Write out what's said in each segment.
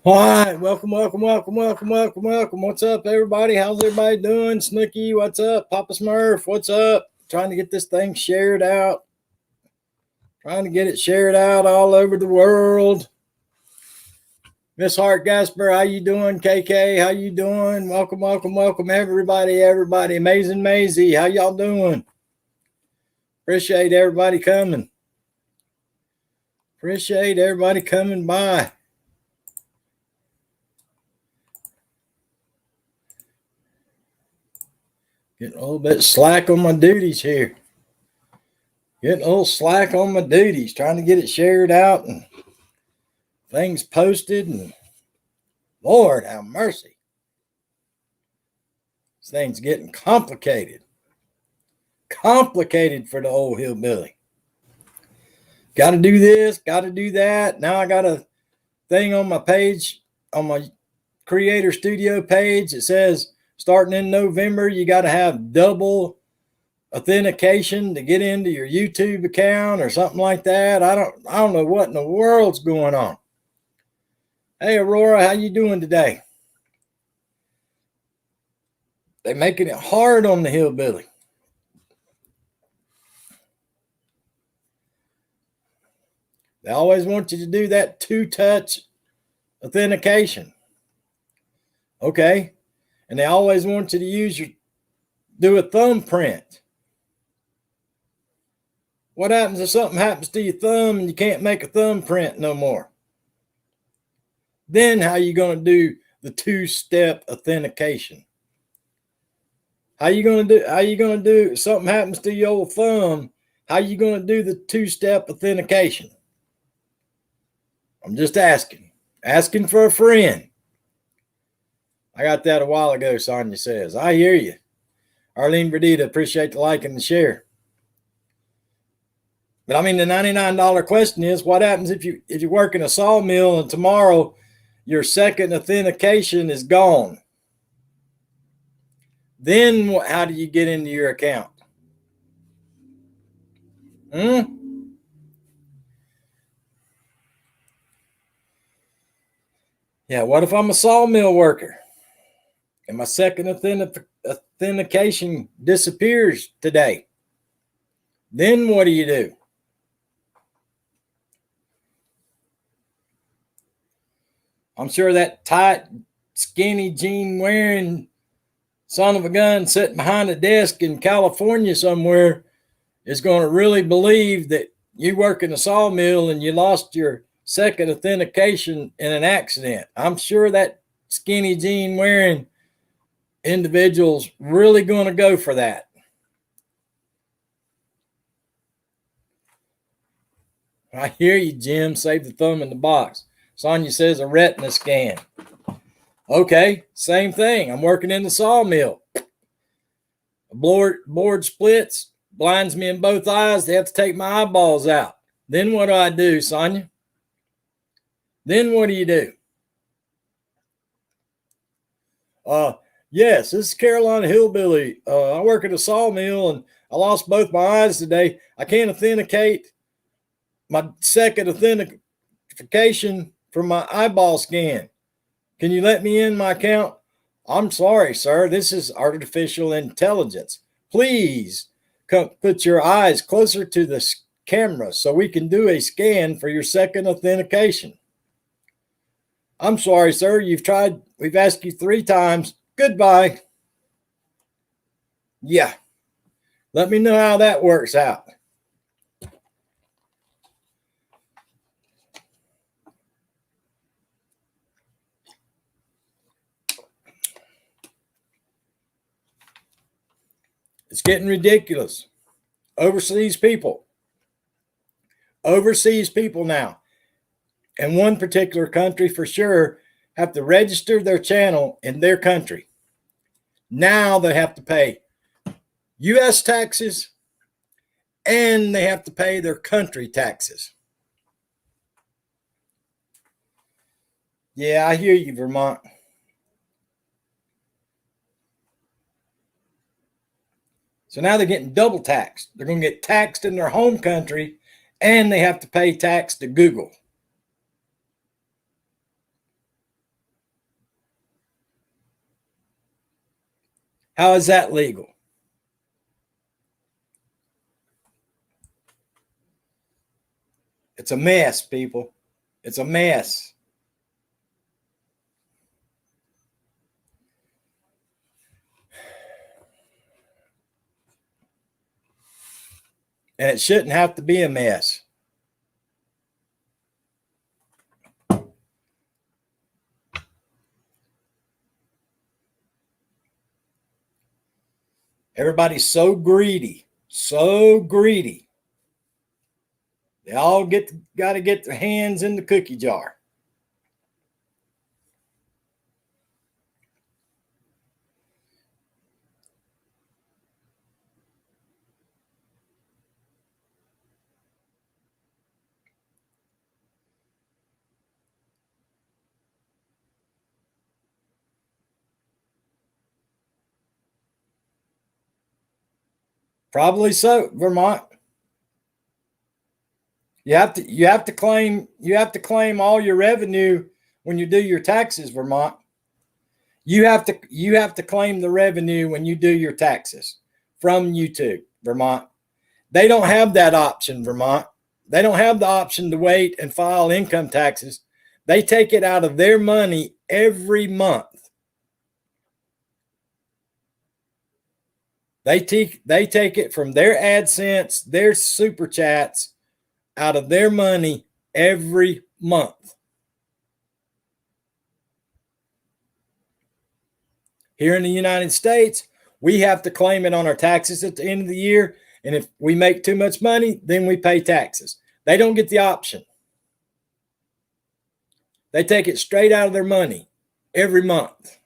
All right, welcome. What's up, everybody? How's everybody doing? Snooky, what's up? Papa Smurf, what's up? Trying to get this thing shared out. Trying to get it shared out all over the world. Miss Hart Gasper, how you doing? KK, how you doing? Welcome, everybody. Amazing Maisie, how y'all doing? Appreciate everybody coming. Appreciate everybody coming by. Getting a little bit slack on my duties here. Getting a little slack on my duties. Trying to get it shared out and things posted. And Lord have mercy. This thing's getting complicated. Complicated for the old hillbilly. Got to do this. Got to do that. Now I got a thing on my page, on my Creator Studio page. It says starting in November, you got to have double authentication to get into your YouTube account or something like that. I don't know what in the world's going on. Hey Aurora, how you doing today? They're making it hard on the hillbilly. They always want you to do that two-touch authentication. Okay. And they always want you to do a thumbprint. What happens if something happens to your thumb and you can't make a thumbprint no more? Then how are you going to do the two-step authentication? How you going to do if something happens to your old thumb? How are you going to do the two-step authentication? I'm just asking for a friend. I got that a while ago, Sonia says. I hear you. Arlene Verdita, appreciate the like and the share. But I mean, the $99 question is, what happens if you work in a sawmill and tomorrow your second authentication is gone? Then how do you get into your account? Yeah, what if I'm a sawmill worker and my second authentication disappears today? Then what do you do? I'm sure that tight, skinny jean wearing son of a gun sitting behind a desk in California somewhere is going to really believe that you work in a sawmill and you lost your second authentication in an accident. I'm sure that skinny jean wearing individual's really going to go for that. I hear you, Jim. Save the thumb in the box. Sonia says a retina scan. Okay, same thing. I'm working in the sawmill. A board splits, blinds me in both eyes. They have to take my eyeballs out. Then what do, Sonia? Then what do? Yes, this is Carolina Hillbilly. I work at a sawmill and I lost both my eyes today. I can't authenticate my second authentication from my eyeball scan. Can you let me in my account? I'm sorry, sir. This is artificial intelligence. Please come put your eyes closer to the camera so we can do a scan for your second authentication. I'm sorry, sir. You've tried. We've asked you 3 times. Goodbye. Yeah. Let me know how that works out. It's getting ridiculous. Overseas people now, in one particular country for sure, have to register their channel in their country. Now they have to pay U.S. taxes and they have to pay their country taxes. Yeah, I hear you, Vermont. So now they're getting double taxed. They're going to get taxed in their home country and they have to pay tax to Google. How is that legal? It's a mess, people. It's a mess. And it shouldn't have to be a mess. Everybody's so greedy, so greedy. They all got to get their hands in the cookie jar. Probably so, Vermont. You have to claim all your revenue when you do your taxes, Vermont. You have to claim the revenue when you do your taxes from YouTube, Vermont. They don't have that option, Vermont. They don't have the option to wait and file income taxes. They take it out of their money every month. They take it from their AdSense, their super chats, out of their money every month. Here in the United States, we have to claim it on our taxes at the end of the year. And if we make too much money, then we pay taxes. They don't get the option. They take it straight out of their money every month.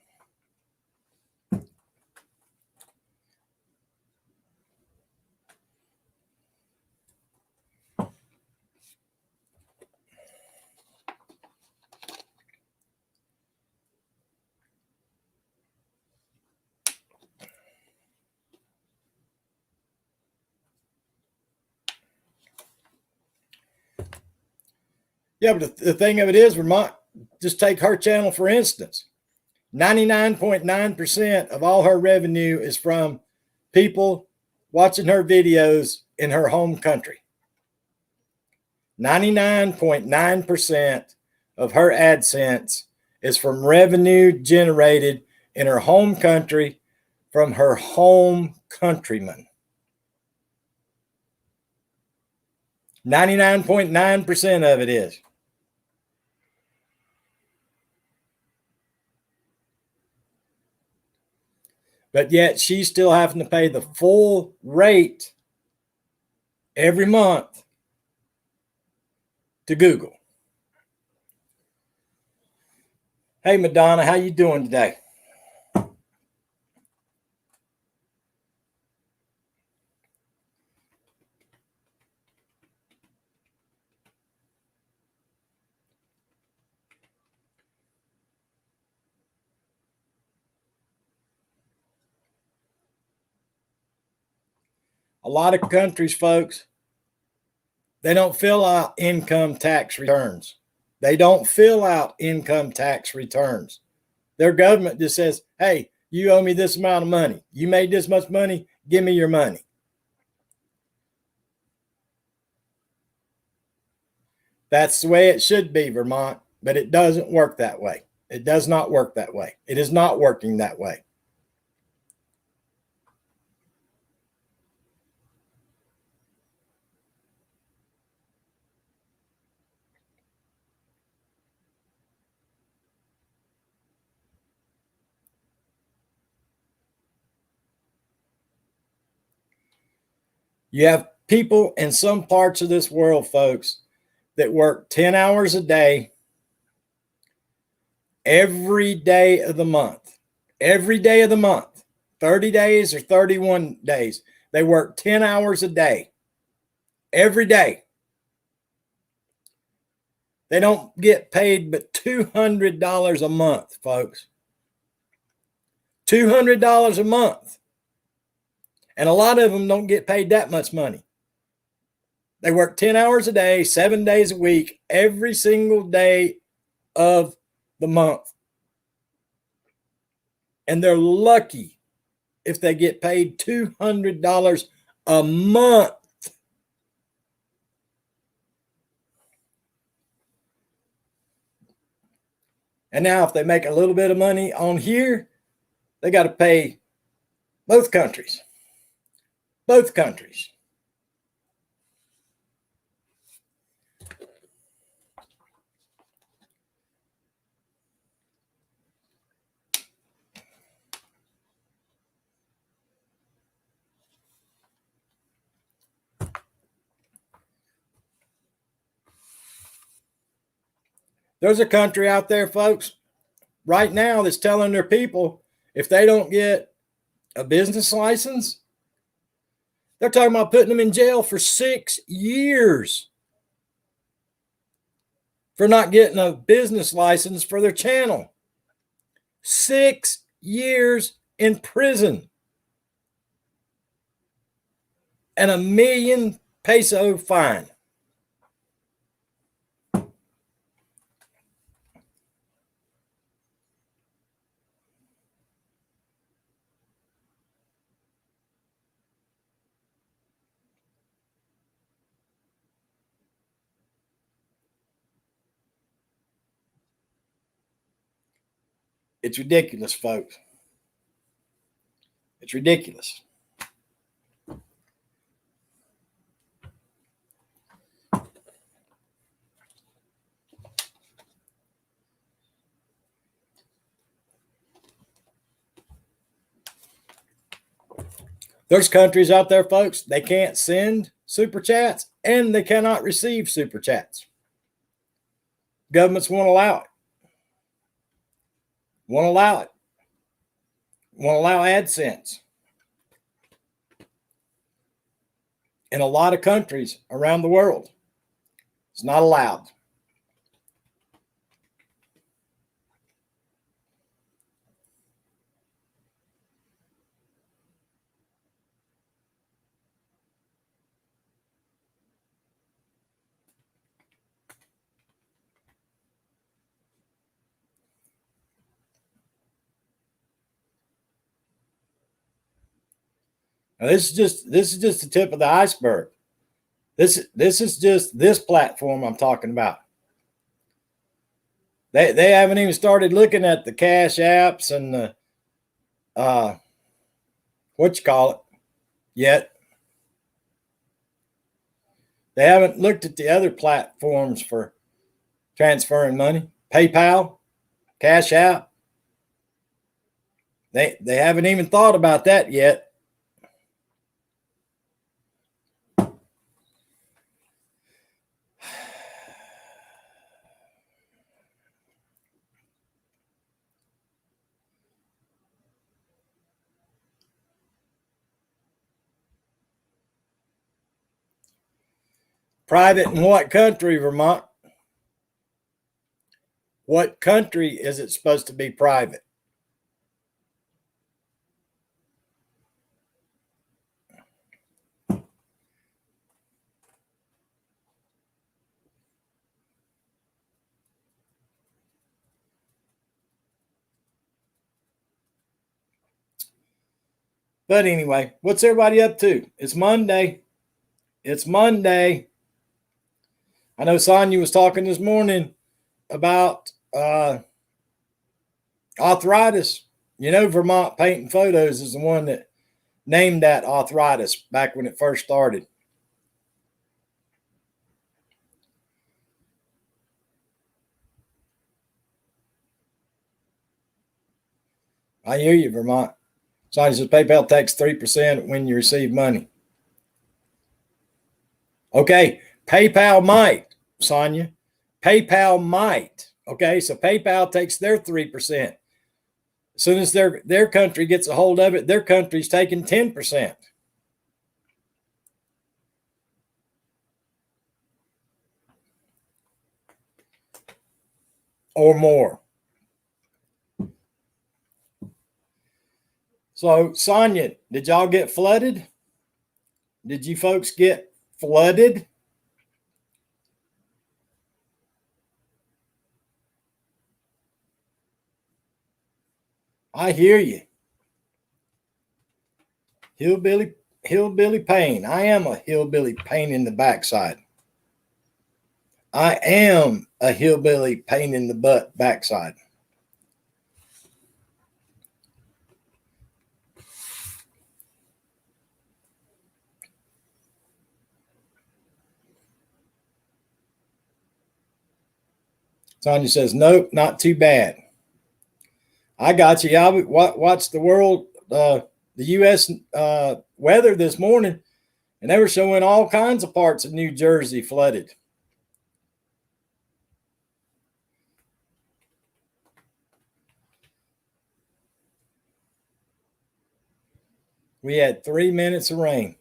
Yeah, but the thing of it is, Vermont, just take her channel for instance. 99.9% of all her revenue is from people watching her videos in her home country. 99.9% of her AdSense is from revenue generated in her home country from her home countrymen. 99.9% of it is. But yet she's still having to pay the full rate every month to Google. Hey, Madonna, how you doing today? A lot of countries, folks, they don't fill out income tax returns. They don't fill out income tax returns. Their government just says, hey, you owe me this amount of money. You made this much money, give me your money. That's the way it should be, Vermont, but it doesn't work that way. It does not work that way. It is not working that way. You have people in some parts of this world, folks, that work 10 hours a day every day of the month. Every day of the month, 30 days or 31 days. They work 10 hours a day every day. They don't get paid but $200 a month, folks. $200 a month. And a lot of them don't get paid that much money. They work 10 hours a day, 7 days a week, every single day of the month. And they're lucky if they get paid $200 a month. And now if they make a little bit of money on here, they got to pay both countries. Both countries. There's a country out there, folks, right now that's telling their people if they don't get a business license, they're talking about putting them in jail for 6 years for not getting a business license for their channel. 6 years in prison and $1 million peso fine. It's ridiculous, folks. It's ridiculous. There's countries out there, folks, they can't send super chats and they cannot receive super chats. Governments won't allow it. Won't allow it. Won't allow AdSense. In a lot of countries around the world, it's not allowed. Now, this is just the tip of the iceberg. This is just this platform I'm talking about. They haven't even started looking at the Cash Apps and the yet. They haven't looked at the other platforms for transferring money. PayPal, Cash App. They haven't even thought about that yet. Private in what country, Vermont? What country is it supposed to be private? But anyway, what's everybody up to? It's Monday. It's Monday. I know Sonia was talking this morning about arthritis. You know, Vermont Painting Photos is the one that named that arthritis back when it first started. I hear you, Vermont. Sonia says PayPal takes 3% when you receive money. Okay, PayPal might, Sonia. PayPal might. Okay, so PayPal takes their 3%. As soon as their country gets a hold of it, their country's taking 10%. Or more. So, Sonia, did y'all get flooded? Did you folks get flooded? I hear you. Hillbilly pain. I am a hillbilly pain in the backside. I am a hillbilly pain in the butt backside. Sonia says, nope, not too bad. I got you. I watched the world, the U.S. Weather this morning, and they were showing all kinds of parts of New Jersey flooded. We had 3 minutes of rain.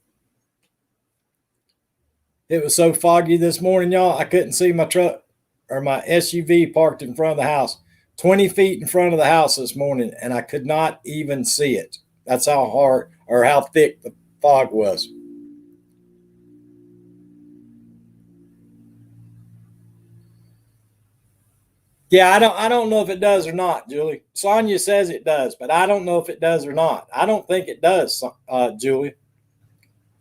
It was so foggy this morning, y'all, I couldn't see my truck or my SUV parked in front of the house, 20 feet in front of the house this morning, and I could not even see it. That's how hard or how thick the fog was. Yeah, I don't know if it does or not, Julie. Sonia says it does, but I don't know if it does or not. I don't think it does, Julia.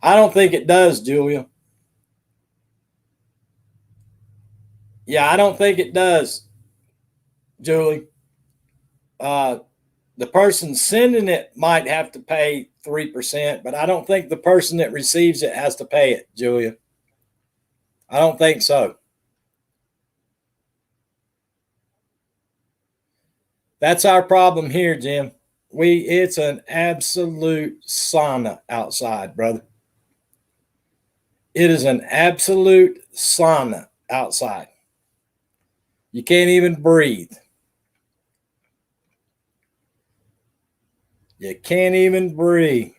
I don't think it does, Julia. Yeah, I don't think it does, Julie. The person sending it might have to pay 3%, but I don't think the person that receives it has to pay it, Julia. I don't think so. That's our problem here, Jim. It's an absolute sauna outside, brother. It is an absolute sauna outside. You can't even breathe. You can't even breathe.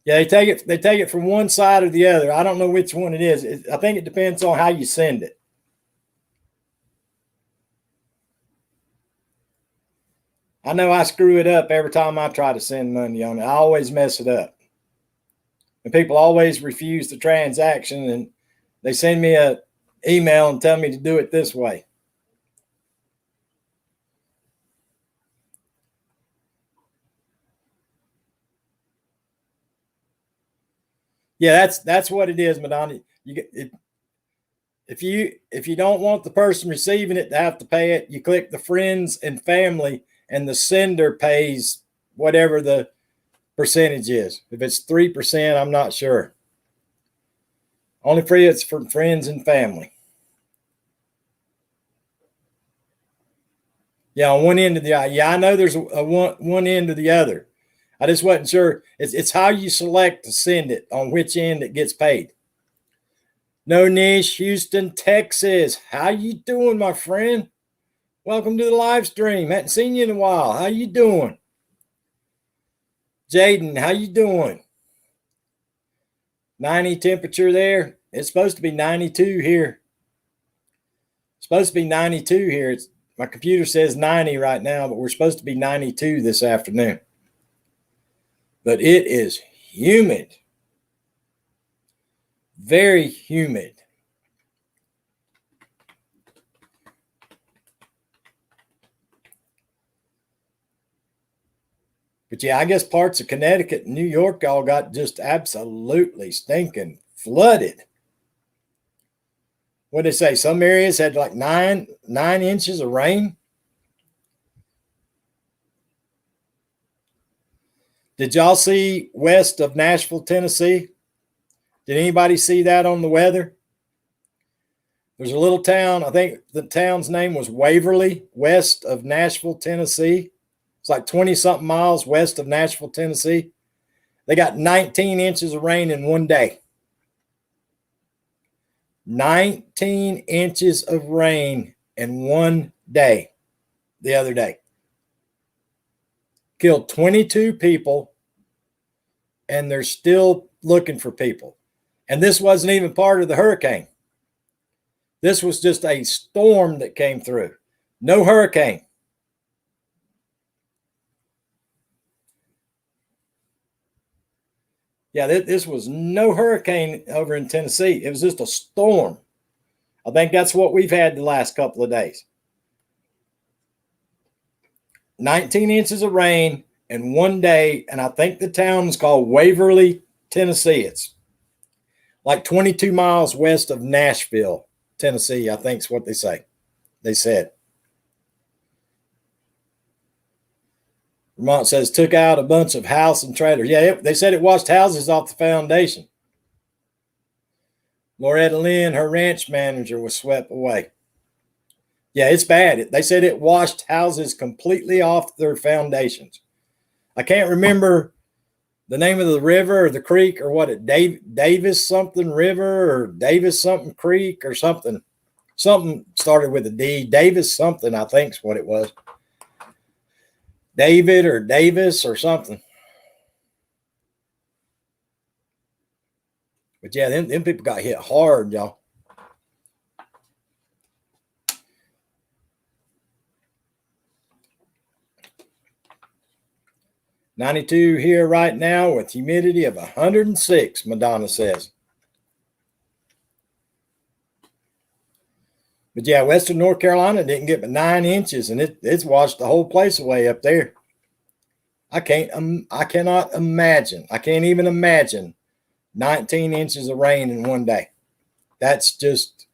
Yeah, they take it from one side or the other. I don't know which one it is. I think it depends on how you send it. I know I screw it up every time I try to send money on it. I always mess it up. And people always refuse the transaction, and they send me an email and tell me to do it this way. Yeah, that's what it is, Madonna. If you don't want the person receiving it to have to pay it, you click the friends and family, and the sender pays whatever the percentage is. If it's 3%, I'm not sure. Only free it's for friends and family. Yeah, on one end of the I know there's a one end or the other. I just wasn't sure. It's how you select to send it on which end it gets paid. No Niche, Houston, Texas. How you doing, my friend? Welcome to the live stream. Hadn't seen you in a while. How you doing? Jaden, how you doing? 90 temperature there. It's supposed to be 92 here. It's supposed to be 92 here. My computer says 90 right now, but we're supposed to be 92 this afternoon. But it is humid. Very humid. But yeah, I guess parts of Connecticut and New York all got just absolutely stinking flooded. What did they say? Some areas had like nine inches of rain. Did y'all see west of Nashville, Tennessee? Did anybody see that on the weather? There's a little town, I think the town's name was Waverly, west of Nashville, Tennessee. It's like 20 something miles west of Nashville, Tennessee. They got 19 inches of rain in one day. 19 inches of rain in one day the other day. Killed 22 people, and they're still looking for people. And this wasn't even part of the hurricane. This was just a storm that came through. No hurricane. Yeah, this was no hurricane over in Tennessee. It was just a storm. I think that's what we've had the last couple of days. 19 inches of rain in one day, and I think the town is called Waverly, Tennessee. It's like 22 miles west of Nashville, Tennessee, I think is what they say. They said. Vermont says took out a bunch of house and trailers. Yeah, they said it washed houses off the foundation. Loretta Lynn, her ranch manager, was swept away. Yeah, it's bad. They said it washed houses completely off their foundations. I can't remember the name of the river or the creek or what it Davis something river or Davis something creek or something. Something started with a D. Davis something, I think is what it was. David or Davis or something. But yeah, them people got hit hard, y'all. "92 here right now with humidity of 106, Madonna says. But yeah, Western North Carolina didn't get but 9 inches, and it's washed the whole place away up there. I cannot imagine. I can't even imagine 19 inches of rain in one day. That's just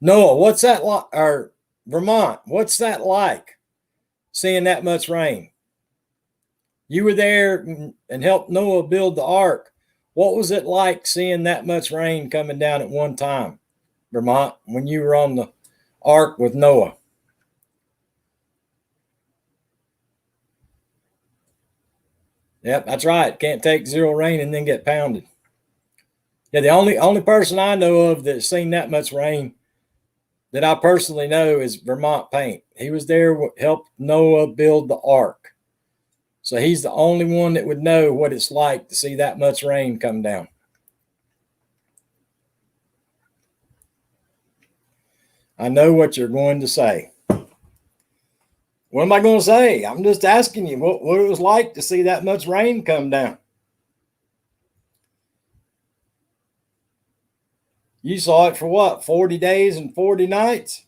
Noah. What's that like? Or Vermont? What's that like? Seeing that much rain? You were there and helped Noah build the ark. What was it like seeing that much rain coming down at one time, Vermont, when you were on the ark with Noah? Yep, that's right. Can't take zero rain and then get pounded. Yeah, the only person I know of that's seen that much rain that I personally know is Vermont Paint. He was there, helped Noah build the ark. So he's the only one that would know what it's like to see that much rain come down. I know what you're going to say. What am I going to say? I'm just asking you what it was like to see that much rain come down. You saw it for what, 40 days and 40 nights?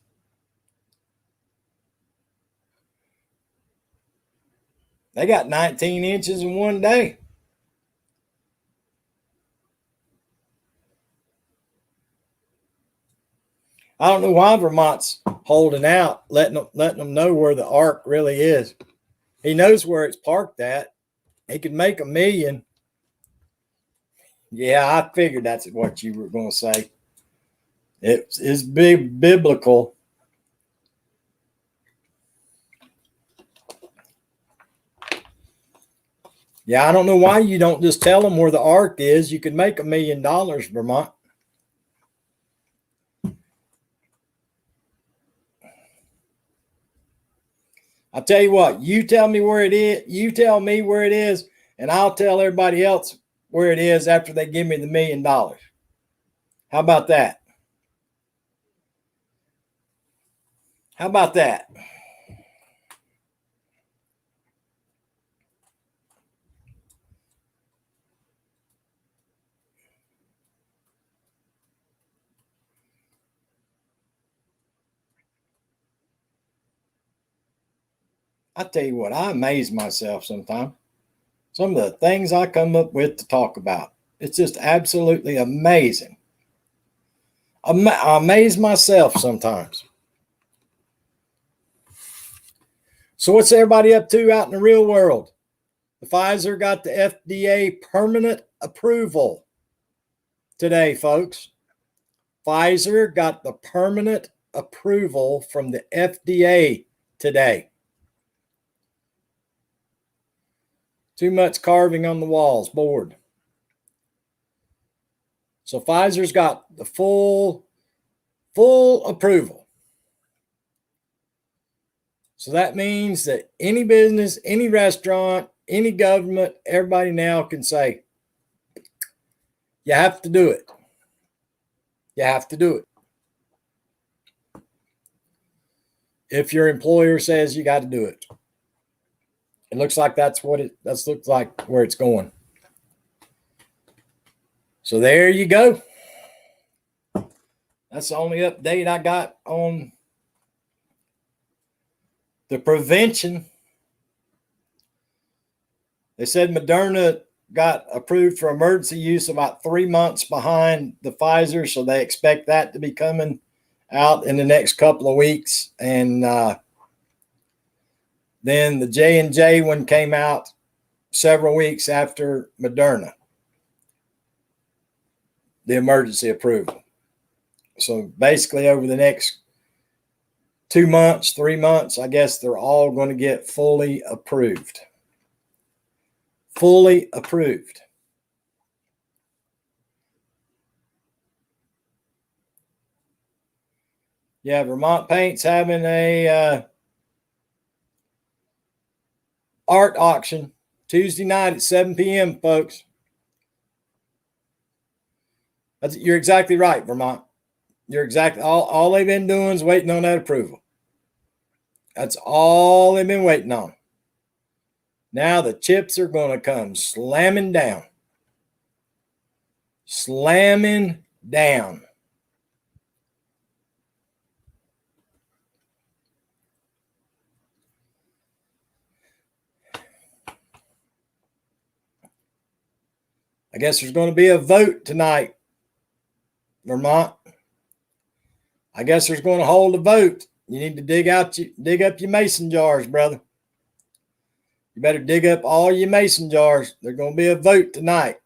They got 19 inches in one day. I don't know why Vermont's holding out, letting them know where the ark really is. He knows where it's parked at. He could make $1 million. Yeah, I figured that's what you were going to say. It's big biblical. Yeah, I don't know why you don't just tell them where the ark is. You could make $1 million, Vermont. I'll tell you what, you tell me where it is, you tell me where it is, and I'll tell everybody else where it is after they give me the $1 million. How about that? How about that? I tell you what, I amaze myself sometimes. Some of the things I come up with to talk about. It's just absolutely amazing. I amaze myself sometimes. So what's everybody up to out in the real world? The Pfizer got the FDA permanent approval today, folks. Pfizer got the permanent approval from the FDA today. Too much carving on the walls, bored. So Pfizer's got the full approval. So that means that any business, any restaurant, any government, everybody now can say, you have to do it. You have to do it. If your employer says you got to do it. It looks like that's looks like where it's going. So there you go. That's the only update I got on the prevention. They said Moderna got approved for emergency use about 3 months behind the Pfizer, so they expect that to be coming out in the next couple of weeks. And then the J&J one came out several weeks after Moderna, the emergency approval. So basically over the next 2 months, 3 months, I guess they're all going to get fully approved. Fully approved. Yeah, Vermont Paint's having a art auction Tuesday night at 7 p.m., folks. You're exactly right, Vermont. You're exactly all they've been doing is waiting on that approval. That's all they've been waiting on. Now the chips are going to come slamming down. Slamming down. I guess there's going to be a vote tonight, Vermont. I guess there's going to hold a vote. You need to dig up your mason jars, brother. You better dig up all your mason jars. There's going to be a vote tonight.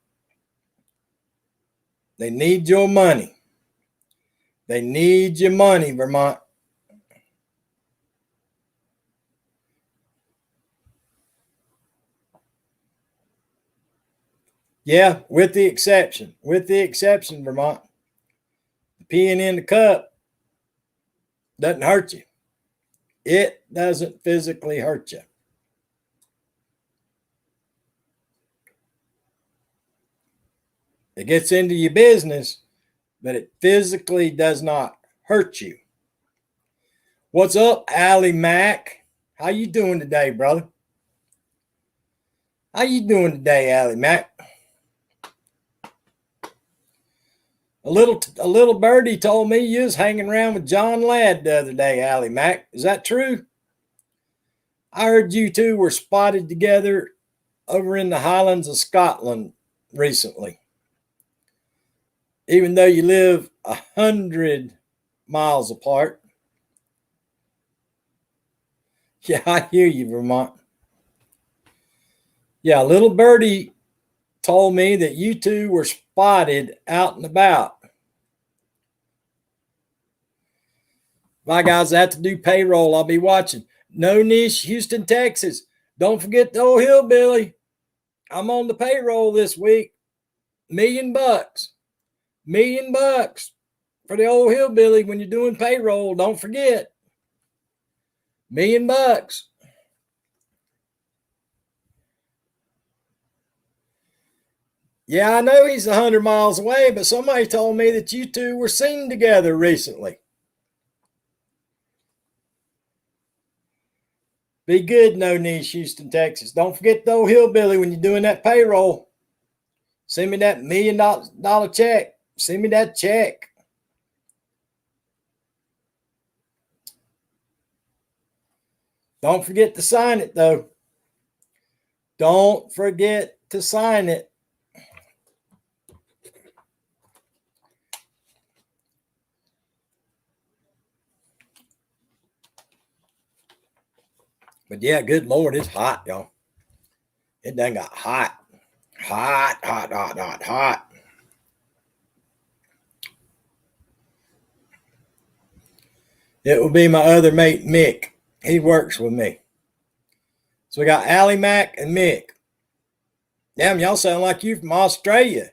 They need your money. They need your money, Vermont. Yeah, with the exception, Vermont. Peeing in the cup doesn't hurt you. It doesn't physically hurt you. It gets into your business, but it physically does not hurt you. What's up, Allie Mack? How you doing today, brother? How you doing today, Allie Mack? A little birdie told me you was hanging around with John Ladd the other day, Allie Mack. Is that true? I heard you two were spotted together over in the Highlands of Scotland recently. Even though you live 100 miles apart. Yeah, I hear you, Vermont. Yeah, little birdie told me that you two were spotted out and about. My guys, I have to do payroll. I'll be watching. No Niche, Houston, Texas. Don't forget the old hillbilly. I'm on the payroll this week. $1 million. $1 million for the old hillbilly when you're doing payroll. Don't forget. $1 million. Yeah, I know he's 100 miles away, but somebody told me that you two were seen together recently. Be good, No Niche, Houston, Texas. Don't forget the old hillbilly when you're doing that payroll. Send me that $1 million check. Send me that check. Don't forget to sign it, though. Don't forget to sign it. But yeah, good Lord, it's hot, y'all. It done got hot. Hot, hot, hot, hot, hot. It will be my other mate, Mick. He works with me. So we got Allie Mack and Mick. Damn, y'all sound like you from Australia.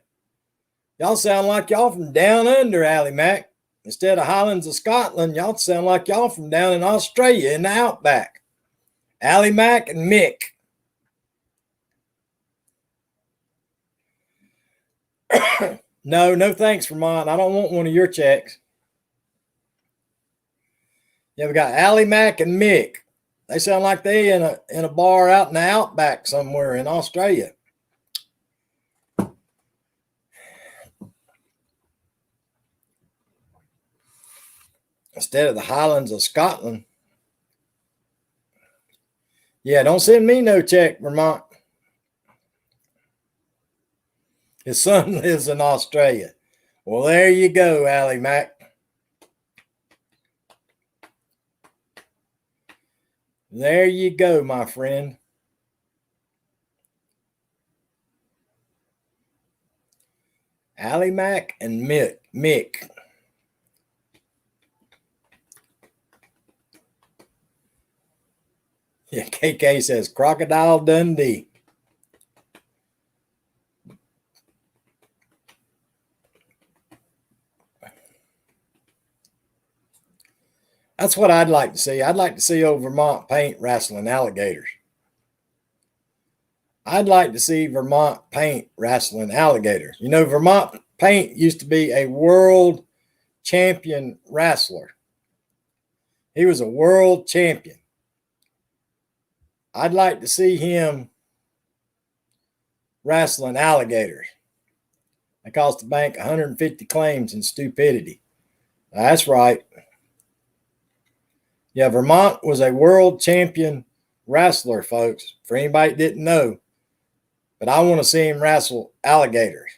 Y'all sound like y'all from down under, Allie Mack. Instead of Highlands of Scotland, y'all sound like y'all from down in Australia in the outback. Allie Mack and Mick. No thanks, Vermont. I don't want one of your checks. Yeah, we got Allie Mack and Mick. They sound like they in a bar out in the outback somewhere in Australia. Instead of the Highlands of Scotland. Yeah, don't send me no check, Vermont. His son lives in Australia. Well, there you go, Allie Mac. There you go, my friend. Allie Mac and Mick. Yeah, KK says Crocodile Dundee. That's what I'd like to see. I'd like to see old Vermont Paint wrestling alligators. I'd like to see Vermont Paint wrestling alligators. You know, Vermont Paint used to be a world champion wrestler. He was a world champion. I'd like to see him wrestling alligators. It cost the bank 150 claims in stupidity. That's right. Yeah, Vermont was a world champion wrestler, folks, for anybody that didn't know. But I want to see him wrestle alligators.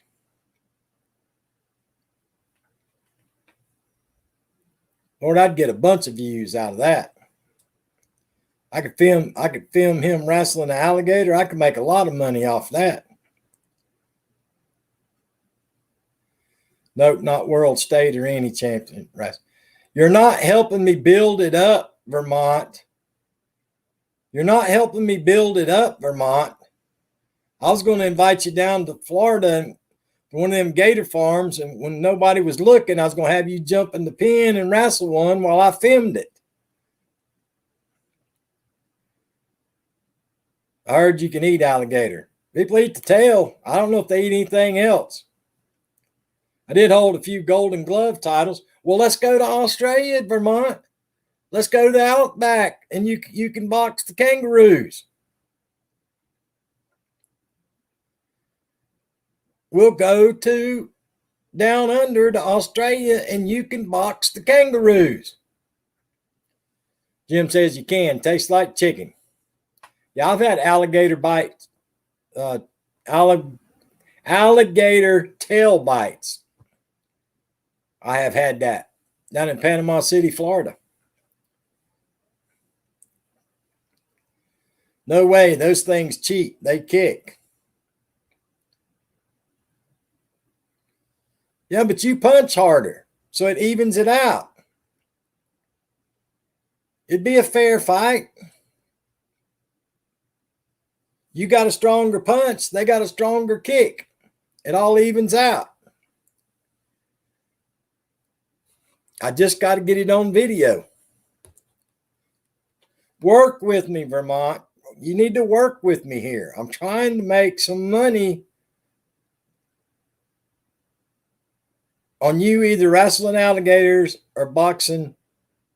Lord, I'd get a bunch of views out of that. I could film him wrestling an alligator. I could make a lot of money off that. Nope, not world, state, or any champion wrestling. You're not helping me build it up, Vermont. You're not helping me build it up, Vermont. I was going to invite you down to Florida and one of them gator farms, and when nobody was looking, I was going to have you jump in the pen and wrestle one while I filmed it. I heard you can eat alligator. People eat the tail. I don't know if they eat anything else. I did hold a few Golden Glove titles. Well, let's go to Australia, Vermont. Let's go to the Outback, and you can box the kangaroos. We'll go to down under to Australia, and you can box the kangaroos. Jim says you can. Tastes like chicken. Yeah, I've had alligator bites, alligator tail bites. I have had that down in Panama City, Florida. No way, those things cheat. They kick. Yeah, but you punch harder, so it evens it out. It'd be a fair fight. You got a stronger punch, they got a stronger kick. It all evens out. I just got to get it on video. Work with me, Vermont. You need to work with me here. I'm trying to make some money on you either wrestling alligators or boxing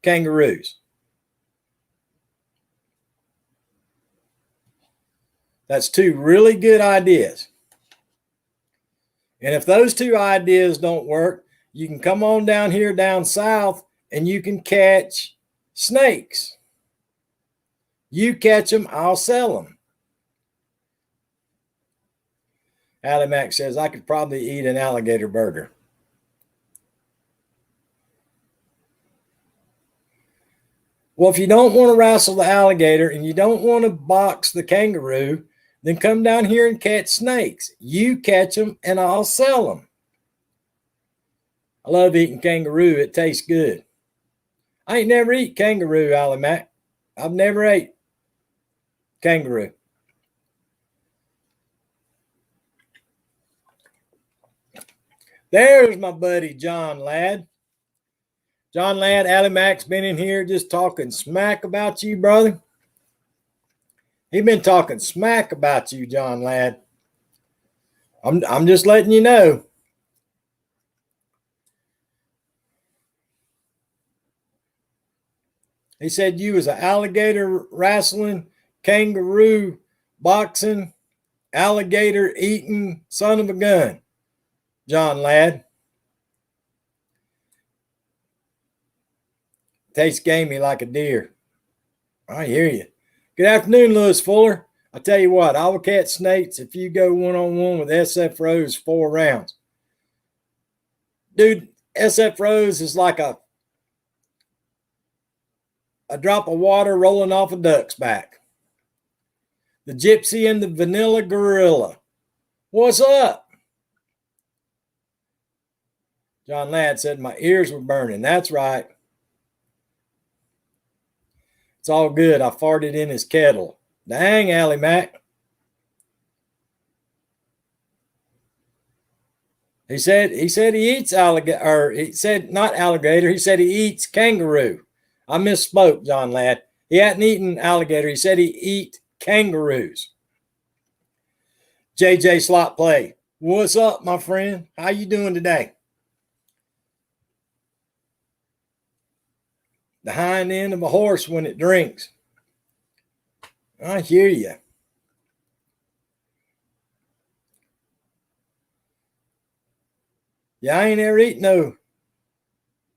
kangaroos. That's two really good ideas. And if those two ideas don't work, you can come on down here down south and you can catch snakes. You catch them, I'll sell them. Allie Mac says, I could probably eat an alligator burger. Well, if you don't want to wrestle the alligator and you don't want to box the kangaroo, then come down here and catch snakes. You catch them and I'll sell them. I love eating kangaroo. It tastes good. I ain't never eat kangaroo, Allie Mac. I've never ate kangaroo. There's my buddy John Ladd. John Ladd, Allie Mac's been in here just talking smack about you, brother. He's been talking smack about you, John Ladd. I'm just letting you know. He said you was an alligator wrestling, kangaroo boxing, alligator eating son of a gun, John Ladd. Tastes gamey like a deer. I hear you. Good afternoon, Lewis Fuller. I tell you what, I will catch snakes if you go one-on-one with SF Rose 4 rounds. Dude, SF Rose is like a drop of water rolling off a duck's back. The Gypsy and the Vanilla Gorilla. What's up? John Ladd said my ears were burning. That's right. It's all good. I farted in his kettle. Dang, Allie Mac. He said he eats alligator, or he said not alligator. He said he eats kangaroo. I misspoke, John Ladd. He hadn't eaten alligator. He said he eat kangaroos. JJ Slot Play. What's up, my friend? How you doing today? The hind end of a horse when it drinks. I hear you. Yeah, I ain't ever eaten no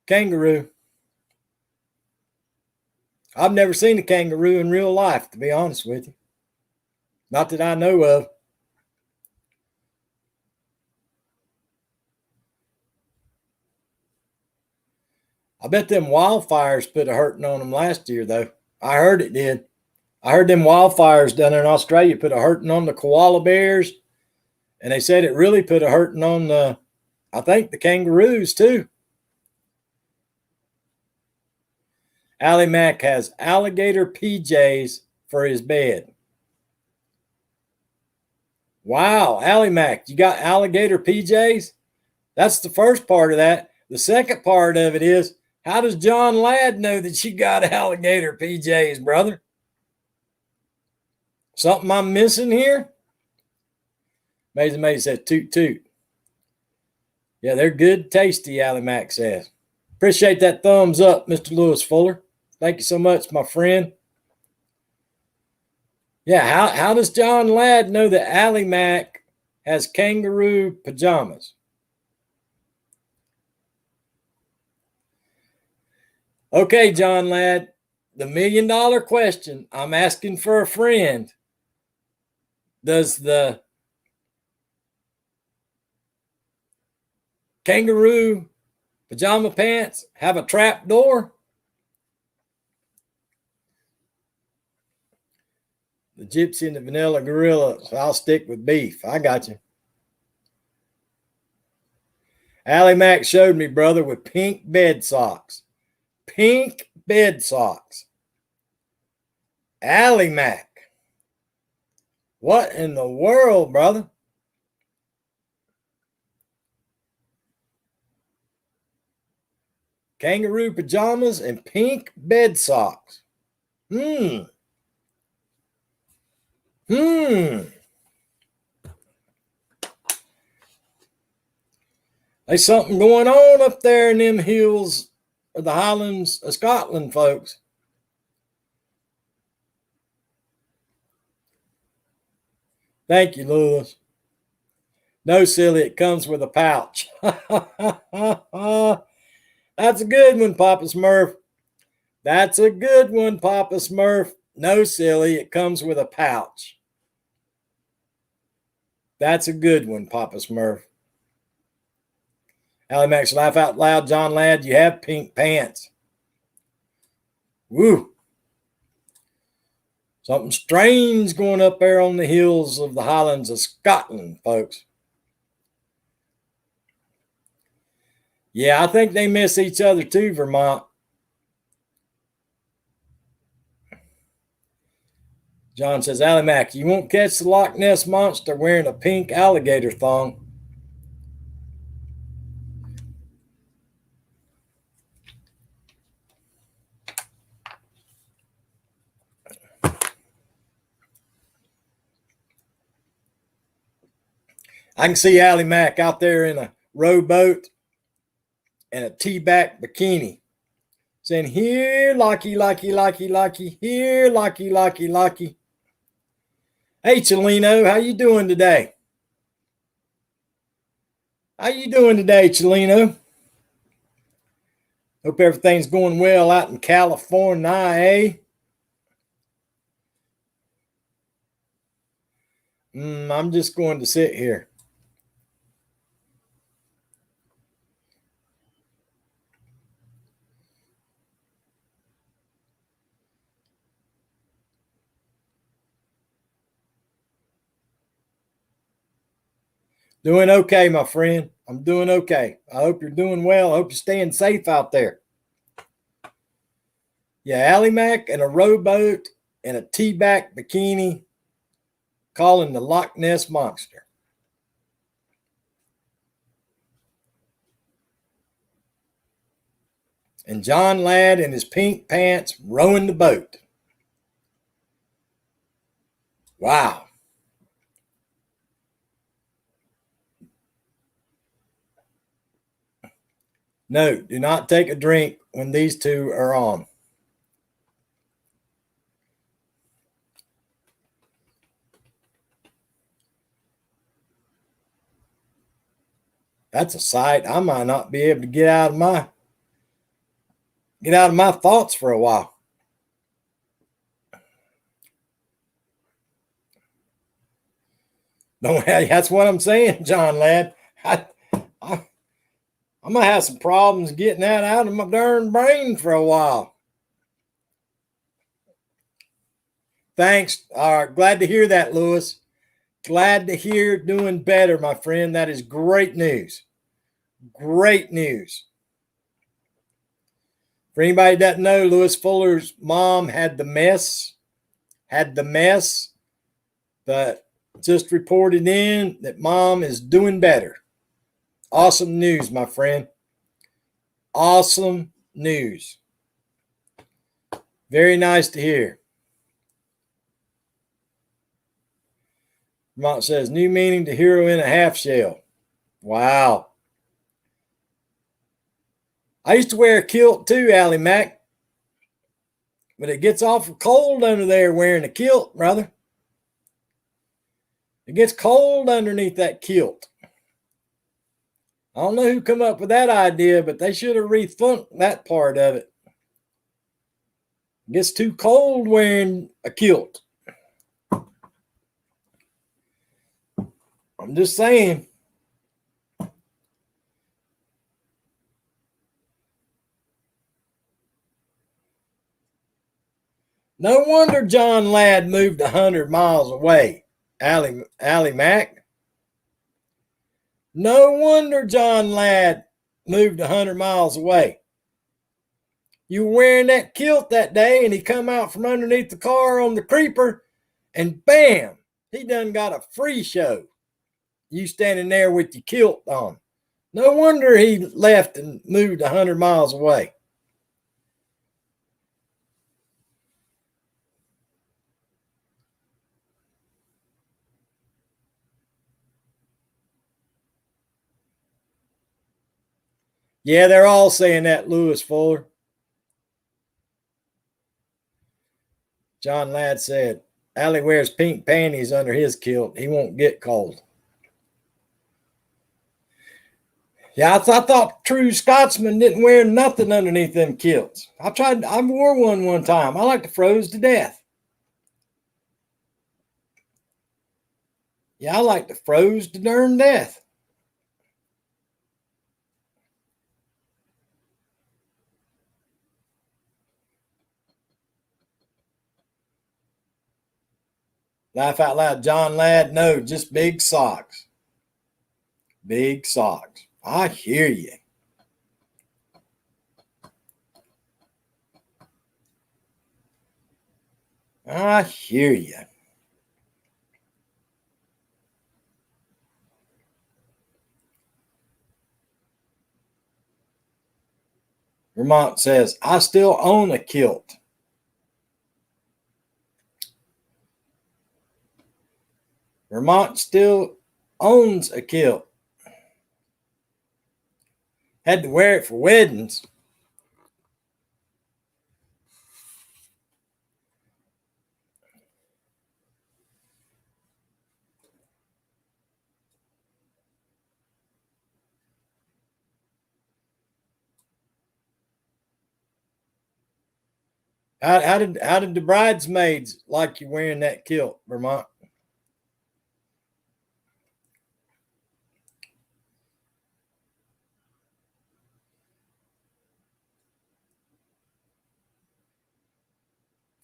kangaroo. I've never seen a kangaroo in real life, to be honest with you. Not that I know of. I bet them wildfires put a hurting on them last year, though. I heard it did. I heard them wildfires down there in Australia put a hurting on the koala bears. And they said it really put a hurting on I think the kangaroos, too. Allie Mac has alligator PJs for his bed. Wow, Allie Mac, you got alligator PJs? That's the first part of that. The second part of it is, how does John Ladd know that you got alligator PJs, brother? Something I'm missing here? Amazing said toot toot. Yeah, they're good, tasty, Allie Mac says. Appreciate that thumbs up, Mr. Lewis Fuller. Thank you so much, my friend. Yeah, how does John Ladd know that Allie Mac has kangaroo pajamas? Okay, John Ladd, the $1 million question. I'm asking for a friend. Does the kangaroo pajama pants have a trap door? The Gypsy and the Vanilla Gorilla. So I'll stick with beef. I got you. Allie Mac showed me, brother, with pink bed socks. Pink bed socks. Allie Mac. What in the world, brother? Kangaroo pajamas and pink bed socks. There's something going on up there in them hills of the Highlands of Scotland, folks. Thank you, Lewis. No, silly, it comes with a pouch. That's a good one, Papa Smurf. That's a good one, Papa Smurf. No, silly, it comes with a pouch. That's a good one, Papa Smurf. Allie Max, laugh out loud, John Ladd. You have pink pants. Woo. Something strange going up there on the hills of the Highlands of Scotland, folks. Yeah, I think they miss each other too, Vermont. John says, Allie Mac, you won't catch the Loch Ness Monster wearing a pink alligator thong. I can see Allie Mac out there in a rowboat and a T-back bikini, Saying, here, Lockie, Lockie, Lockie, Lockie, here, Lockie, Lockie, Lockie. Hey, Chelino, how you doing today? How you doing today, Chelino? Hope everything's going well out in California, eh? I'm just going to sit here. Doing okay, my friend. I'm doing okay. I hope you're doing well. I hope you're staying safe out there. Yeah, Allie Mac and a rowboat and a T-back bikini calling the Loch Ness Monster. And John Ladd in his pink pants rowing the boat. Wow. No, do not take a drink when these two are on. That's a sight. I might not be able to get out of my thoughts for a while. No, that's what I'm saying, John Ladd. I'm gonna have some problems getting that out of my darn brain for a while. Thanks. All right, glad to hear that, Lewis. Glad to hear doing better, my friend. That is great news. Great news. For anybody that doesn't know, Lewis Fuller's mom had the mess, but just reported in that mom is doing better. Awesome news, my friend. Awesome news. Very nice to hear. Vermont says, new meaning to hero in a half shell. Wow. I used to wear a kilt too, Allie Mac. But it gets awful cold under there wearing a kilt, brother. It gets cold underneath that kilt. I don't know who come up with that idea, but they should have rethunked that part of it. It gets too cold wearing a kilt. I'm just saying. No wonder John Ladd moved 100 miles away, Allie Mac. No wonder John Ladd moved 100 miles away. You were wearing that kilt that day, and he come out from underneath the car on the creeper, and bam, he done got a free show. You standing there with your kilt on. No wonder he left and moved 100 miles away. Yeah, they're all saying that, Lewis Fuller. John Ladd said, Allie wears pink panties under his kilt. He won't get cold. Yeah, I thought true Scotsmen didn't wear nothing underneath them kilts. I wore one time. I like to froze to death. Yeah, I like to froze to darn death. Laugh out loud. John Ladd, no, just big socks. Big socks. I hear you. I hear you. Vermont says, I still own a kilt. Vermont still owns a kilt. Had to wear it for weddings. How did the bridesmaids like you wearing that kilt, Vermont?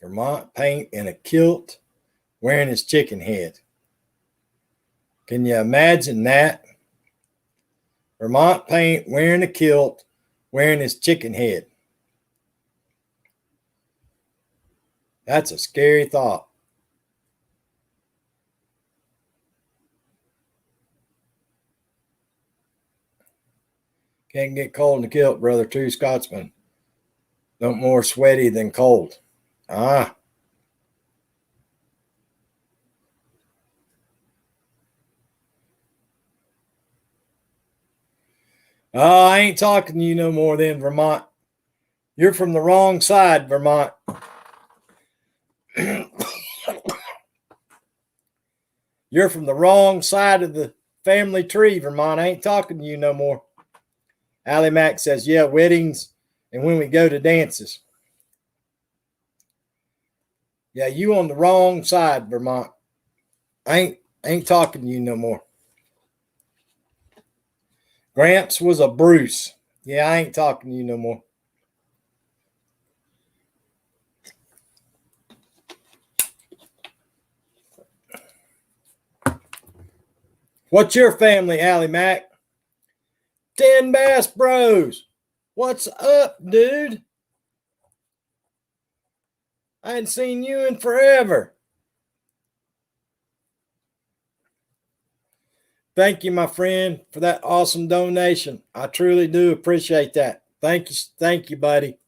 Vermont paint in a kilt, wearing his chicken head. Can you imagine that? Vermont paint wearing a kilt, wearing his chicken head. That's a scary thought. Can't get cold in the kilt, brother. True Scotsman. No more sweaty than cold. Ah. Oh, I ain't talking to you no more then, Vermont. You're from the wrong side, Vermont. You're from the wrong side of the family tree, Vermont. I ain't talking to you no more. Allie Mack says, yeah, weddings and when we go to dances. Yeah, you on the wrong side, Vermont. I ain't talking to you no more. Gramps was a Bruce. Yeah, I ain't talking to you no more. What's your family, Allie Mack? 10 Bass Bros. What's up, dude? I hadn't seen you in forever. Thank you, my friend, for that awesome donation. I truly do appreciate that. Thank you, buddy.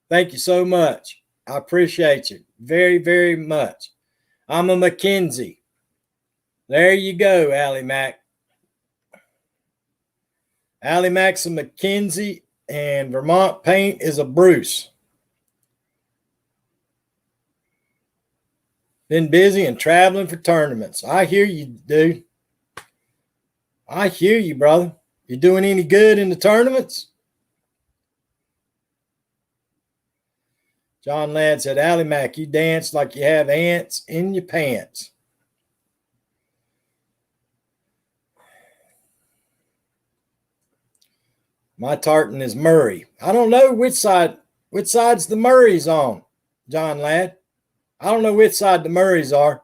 Thank you so much. I appreciate you very, very much. I'm a McKenzie. There you go, Allie Mack. Allie Mack's a McKenzie, and Vermont Paint is a Bruce. Been busy and traveling for tournaments. I hear you, dude. I hear you, brother. You doing any good in the tournaments? John Ladd said, Allie Mack, you dance like you have ants in your pants. My tartan is Murray. I don't know which side's the Murrays on, John Ladd. I don't know which side the Murrays are.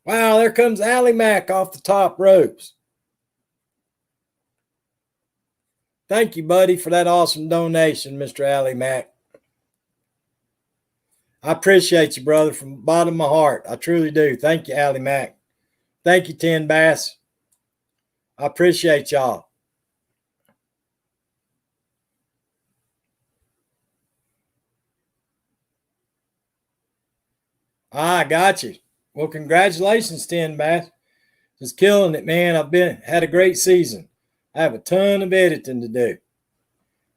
Wow, there comes Allie Mack off the top ropes. Thank you, buddy, for that awesome donation, Mr. Allie Mack. I appreciate you, brother, from the bottom of my heart. I truly do. Thank you, Allie Mack. Thank you, 10 Bass. I appreciate y'all. I got you. Well, congratulations, 10 Bass. Just killing it, man. Had a great season. I have a ton of editing to do.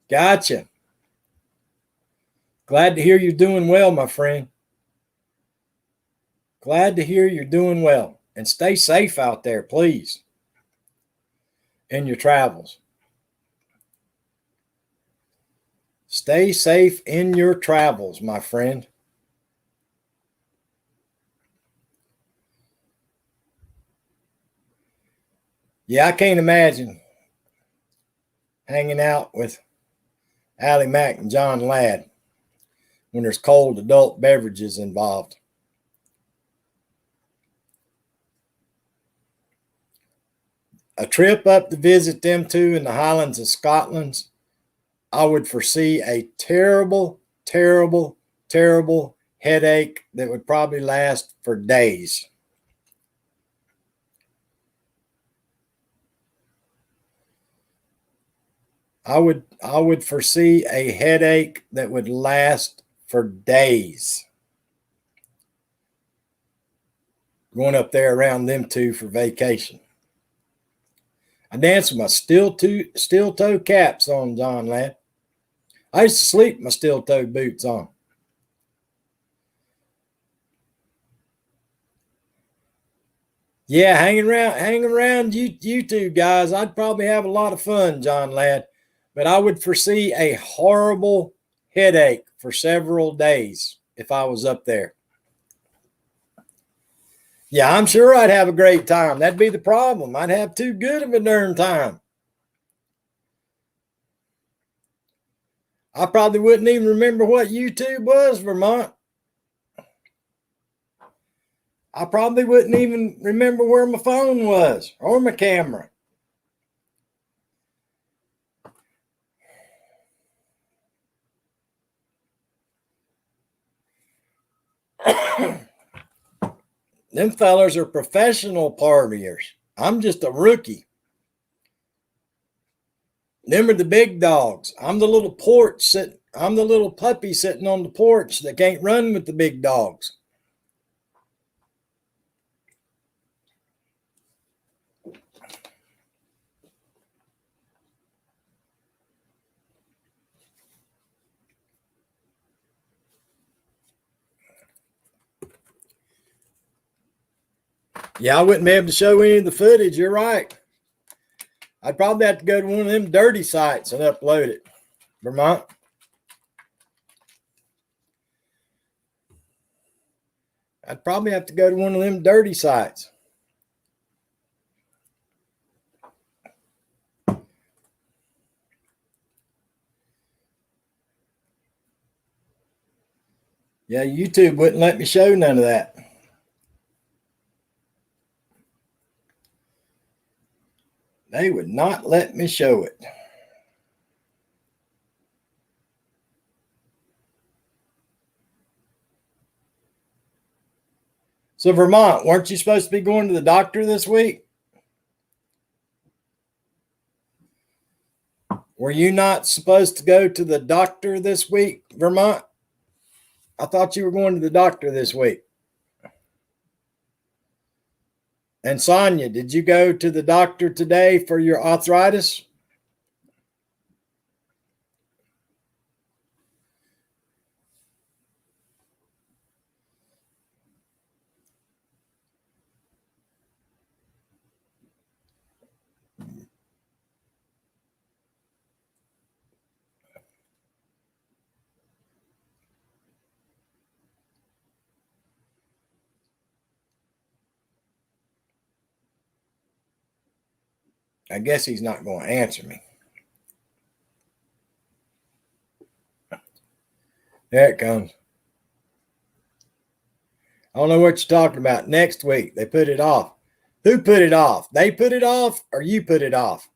Gotcha. Glad to hear you're doing well, my friend. Glad to hear you're doing well. And stay safe out there, please, in your travels. Stay safe in your travels, my friend. Yeah, I can't imagine hanging out with Allie Mack and John Ladd when there's cold adult beverages involved. A trip up to visit them two in the Highlands of Scotland, I would foresee a terrible, terrible, terrible headache that would probably last for days. I would foresee a headache that would last for days. Going up there around them two for vacation. I danced with my steel toe caps on, John Ladd. I used to sleep with my steel toe boots on. Yeah, hanging around you two guys, I'd probably have a lot of fun, John Ladd. But I would foresee a horrible headache for several days if I was up there. Yeah, I'm sure I'd have a great time. That'd be the problem. I'd have too good of a darn time. I probably wouldn't even remember what YouTube was, Vermont. I probably wouldn't even remember where my phone was or my camera. Them fellers are professional partiers. I'm just a rookie. Them are the big dogs. I'm the little I'm the little puppy sitting on the porch that can't run with the big dogs. Yeah, I wouldn't be able to show any of the footage. You're right. I'd probably have to go to one of them dirty sites and upload it. Vermont. I'd probably have to go to one of them dirty sites. Yeah, YouTube wouldn't let me show none of that. They would not let me show it. So, Vermont, weren't you supposed to be going to the doctor this week? Were you not supposed to go to the doctor this week, Vermont? I thought you were going to the doctor this week. And Sonia, did you go to the doctor today for your arthritis? I guess he's not going to answer me. There it comes. I don't know what you're talking about. Next week, they put it off. Who put it off? They put it off or you put it off?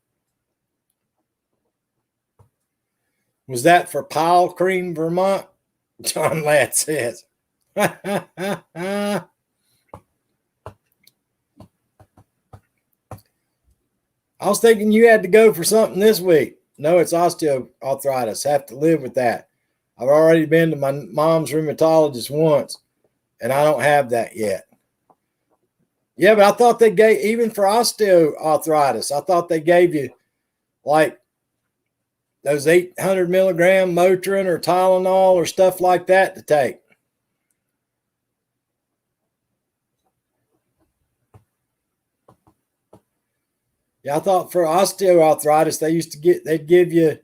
Was that for Pile Cream, Vermont? John Ladd says. I was thinking you had to go for something this week. No, it's osteoarthritis. Have to live with that. I've already been to my mom's rheumatologist once, and I don't have that yet. Yeah, but I thought they gave, even for osteoarthritis, I thought they gave you like those 800 milligram Motrin or Tylenol or stuff like that to take. Yeah, I thought for osteoarthritis, they'd give you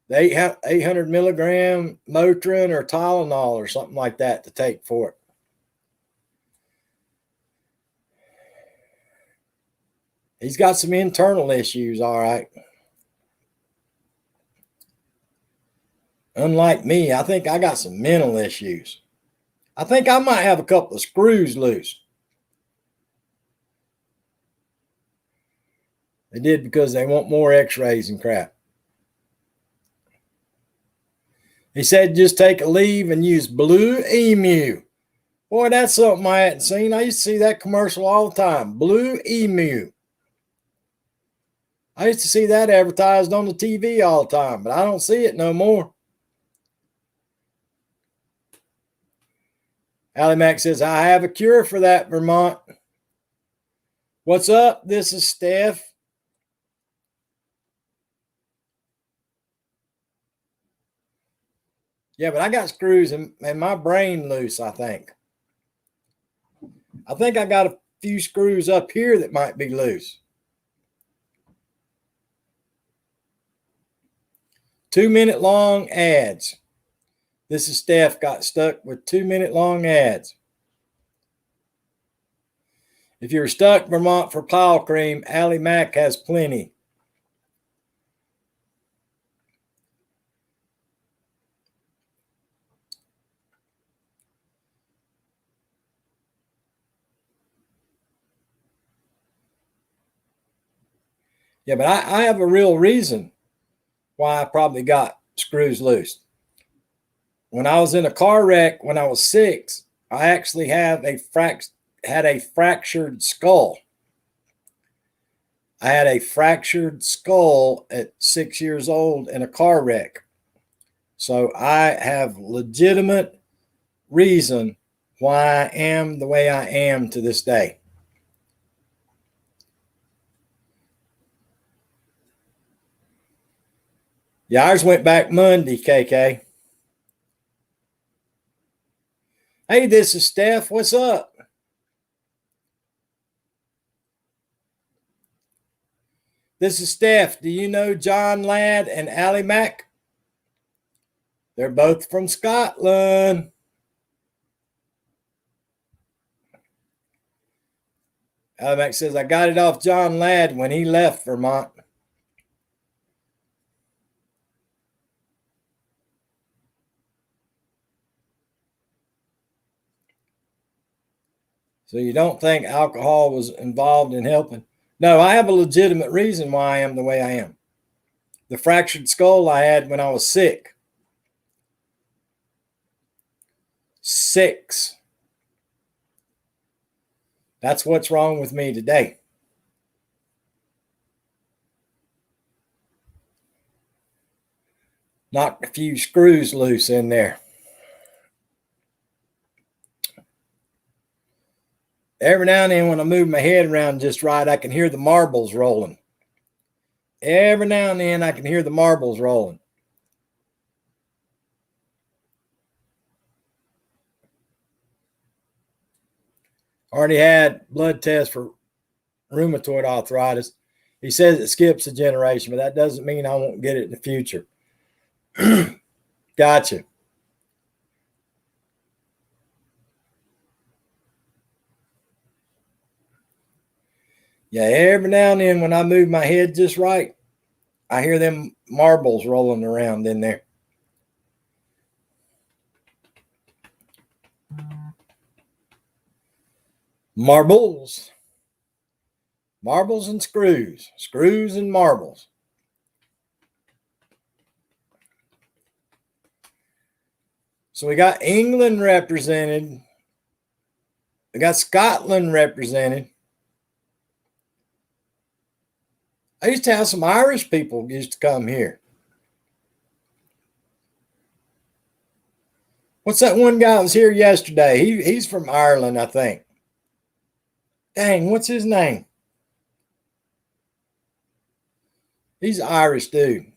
the 800 milligram Motrin or Tylenol or something like that to take for it. He's got some internal issues, all right. Unlike me, I think I got some mental issues. I think I might have a couple of screws loose. They did because they want more x-rays and crap. He said just take a leave and use Blue Emu. Boy, that's something I hadn't seen. I used to see that commercial all the time. Blue Emu. I used to see that advertised on the TV all the time, but I don't see it no more. Allie Mac says, I have a cure for that, Vermont. What's up? This is Steph. Yeah, but I got screws in my brain loose, I think. I think I got a few screws up here that might be loose. 2-minute long ads. This is Steph, got stuck with 2-minute long ads. If you're stuck, Vermont, for pile cream, Allie Mack has plenty. Yeah, but I have a real reason why I probably got screws loose. When I was in a car wreck when I was 6, I actually had a fractured skull. I had a fractured skull at 6 years old in a car wreck. So I have legitimate reason why I am the way I am to this day. Yeah, ours went back Monday, KK. Hey, this is Steph. What's up? This is Steph. Do you know John Ladd and Allie Mack? They're both from Scotland. Allie Mack says, I got it off John Ladd when he left Vermont. So you don't think alcohol was involved in helping? No, I have a legitimate reason why I am the way I am. The fractured skull I had when I was sick. 6. That's what's wrong with me today. Knocked a few screws loose in there. Every now and then when I move my head around just right, I can hear the marbles rolling. Every now and then I can hear the marbles rolling. Already had blood tests for rheumatoid arthritis. He says it skips a generation, but that doesn't mean I won't get it in the future. Gotcha. Yeah, every now and then when I move my head just right, I hear them marbles rolling around in there. Marbles. Marbles and screws. Screws and marbles. So we got England represented. We got Scotland represented. I used to have some Irish people used to come here. What's that one guy that was here yesterday? He's from Ireland, I think. Dang, what's his name? He's an Irish dude.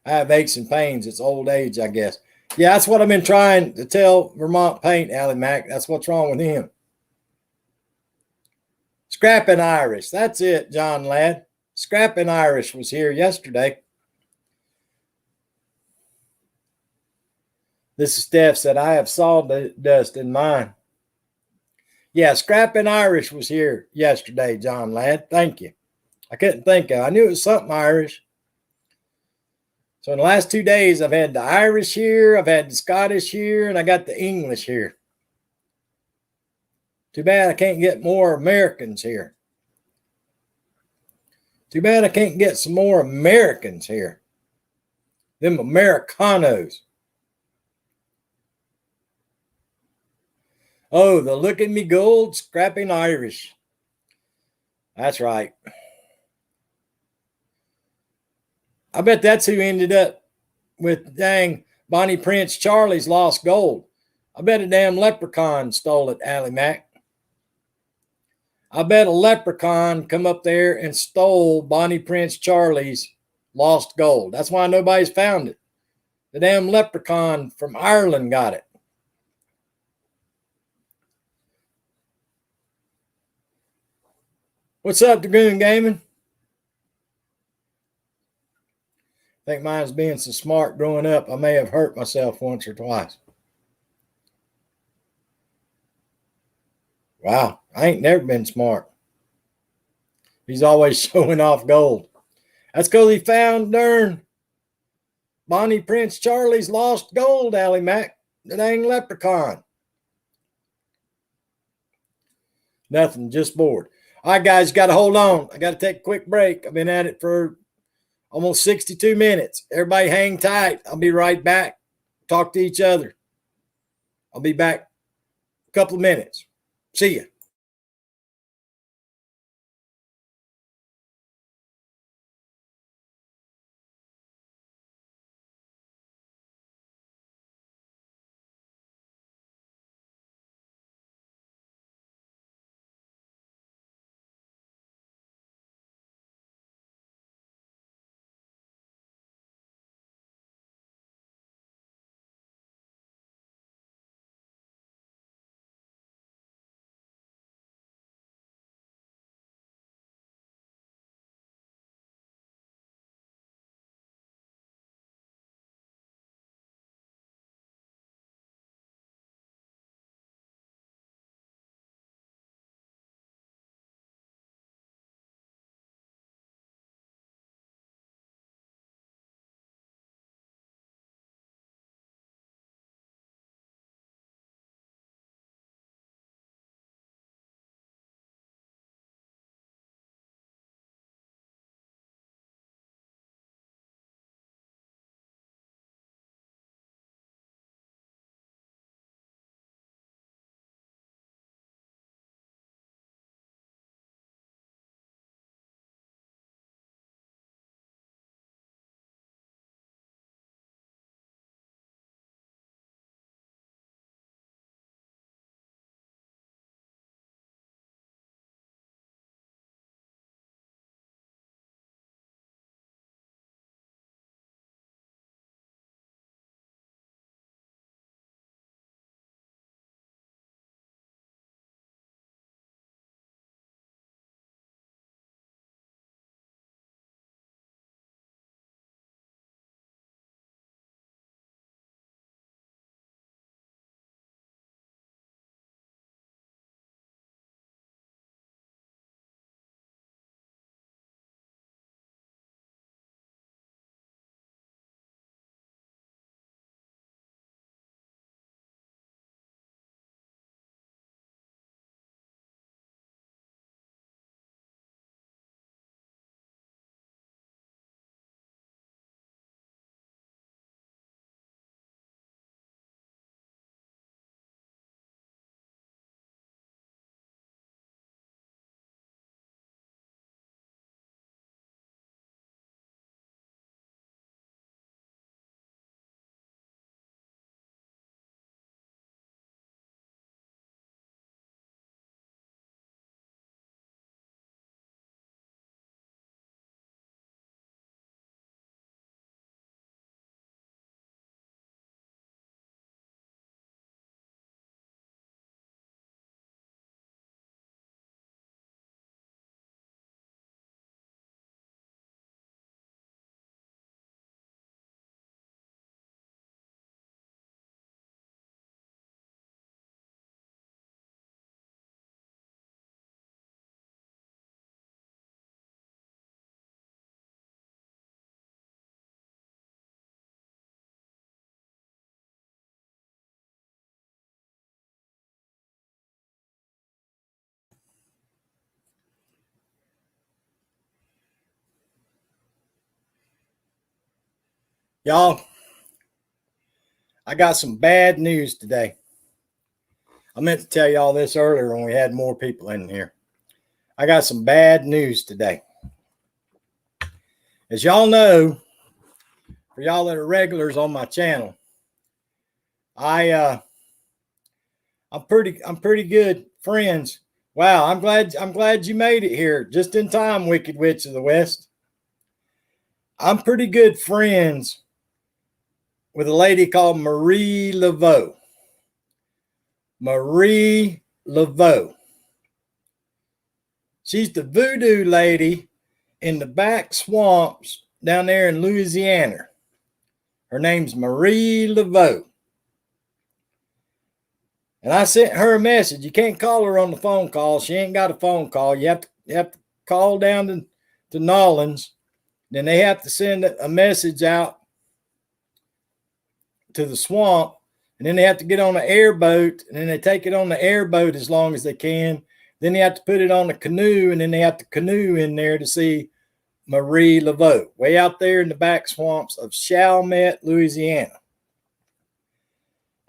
I have aches and pains. It's old age, I guess. Yeah, that's what I've been trying to tell Vermont Paint, Allie Mack. That's what's wrong with him. Scrapping Irish. That's it, John Ladd. Scrapping Irish was here yesterday. This is Steph said, I have sawdust in mine. Yeah, Scrapping Irish was here yesterday, John Ladd. Thank you. I couldn't think of it. I knew it was something Irish. So in the last 2 days, I've had the Irish here, I've had the Scottish here, and I got the English here. Too bad I can't get more Americans here. Too bad I can't get some more Americans here. Them Americanos. Oh, the Look at Me Gold, Scrapping Irish. That's right. I bet that's who ended up with dang Bonnie Prince Charlie's lost gold. I bet a damn leprechaun stole it, Allie Mack. I bet a leprechaun come up there and stole Bonnie Prince Charlie's lost gold. That's why nobody's found it. The damn leprechaun from Ireland got it. What's up, Dragoon Gaming? I think mine's being so smart growing up, I may have hurt myself once or twice. Wow, I ain't never been smart. He's always showing off gold. That's because he found darn Bonnie Prince Charlie's lost gold, Allie Mac, the dang leprechaun. Nothing, just bored. All right, guys, got to hold on. I got to take a quick break. I've been at it for almost 62 minutes. Everybody hang tight. I'll be right back. Talk to each other. I'll be back a couple of minutes. See ya. Y'all, I got some bad news today. I meant to tell y'all this earlier when we had more people in here. I got some bad news today. As y'all know, for y'all that are regulars on my channel, I'm pretty good friends. Wow, I'm glad you made it here just in time, Wicked Witch of the West. I'm pretty good friends with a lady called Marie Laveau. Marie Laveau. She's the voodoo lady in the back swamps down there in Louisiana. Her name's Marie Laveau. And I sent her a message. You can't call her on the phone call. She ain't got a phone call. You have to call down to Nollins. Then they have to send a message out to the swamp. And then they have to get on an airboat. And then they take it on the airboat as long as they can. Then they have to put it on a canoe. And then they have to canoe in there to see Marie Laveau, way out there in the back swamps of Chalmette, Louisiana.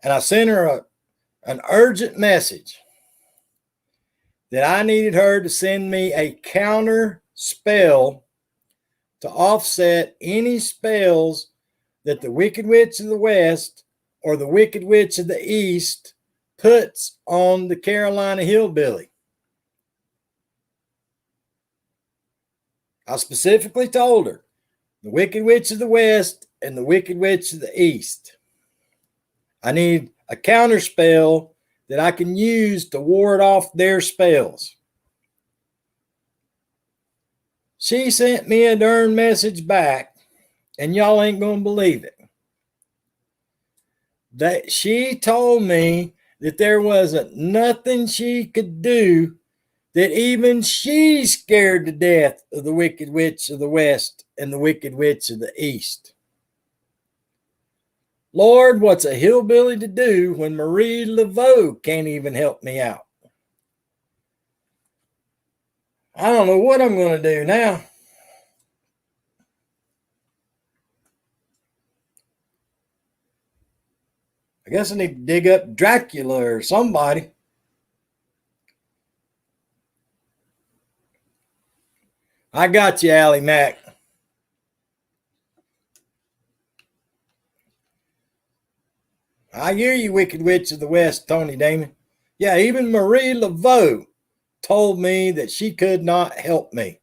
And I sent her an urgent message that I needed her to send me a counter spell to offset any spells that the Wicked Witch of the West or the Wicked Witch of the East puts on the Carolina Hillbilly. I specifically told her the Wicked Witch of the West and the Wicked Witch of the East. I need a counter spell that I can use to ward off their spells. She sent me a darn message back, and y'all ain't going to believe it. That she told me that there wasn't nothing she could do, that even she's scared to death of the Wicked Witch of the West and the Wicked Witch of the East. Lord, what's a hillbilly to do when Marie Laveau can't even help me out? I don't know what I'm going to do now. I guess I need to dig up Dracula or somebody. I got you, Allie Mack. I hear you, Wicked Witch of the West, Tony Damon. Yeah, even Marie Laveau told me that she could not help me.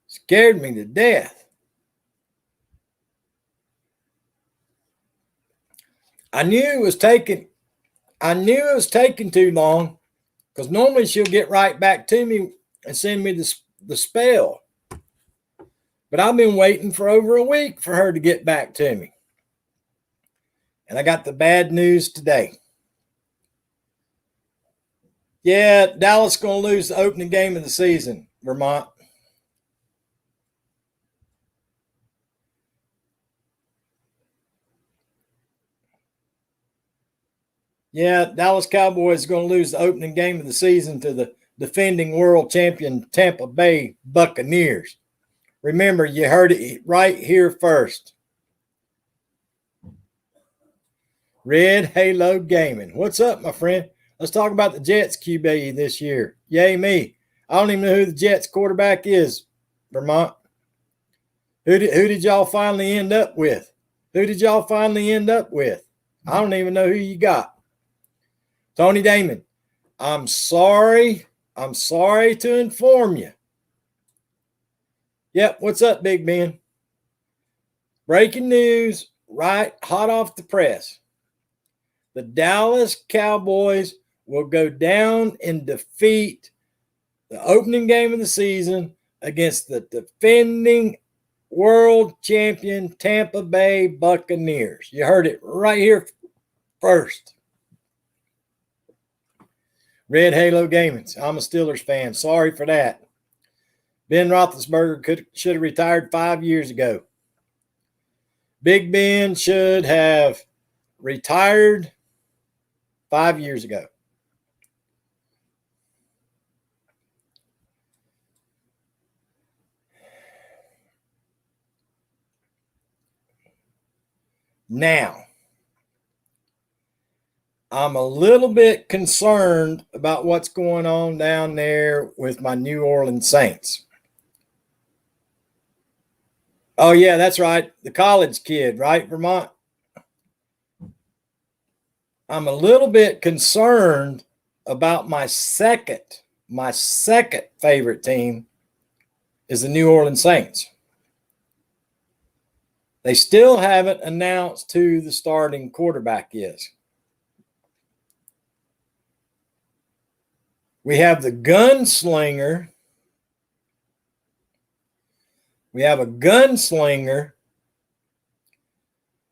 Scared me to death. I knew it was taking too long, because normally she'll get right back to me and send me the spell. But I've been waiting for over a week for her to get back to me. And I got the bad news today. Yeah, Dallas going to lose the opening game of the season, Vermont. Yeah, Dallas Cowboys going to lose the opening game of the season to the defending world champion Tampa Bay Buccaneers. Remember, you heard it right here first. Red Halo Gaming. What's up, my friend? Let's talk about the Jets QB this year. Yay me. I don't even know who the Jets quarterback is, Vermont. Who did y'all finally end up with? I don't even know who you got. Tony Damon, I'm sorry to inform you. Yep, what's up, Big Ben? Breaking news, right hot off the press. The Dallas Cowboys will go down in defeat the opening game of the season against the defending world champion Tampa Bay Buccaneers. You heard it right here first. Red Halo Gaming. I'm a Steelers fan. Sorry for that. Ben Roethlisberger should have retired 5 years ago. Big Ben should have retired 5 years ago. Now, I'm a little bit concerned about what's going on down there with my New Orleans Saints. Oh, yeah, that's right. The college kid, right, Vermont? I'm a little bit concerned about my second favorite team is the New Orleans Saints. They still haven't announced who the starting quarterback is. We have the gunslinger. We have a gunslinger.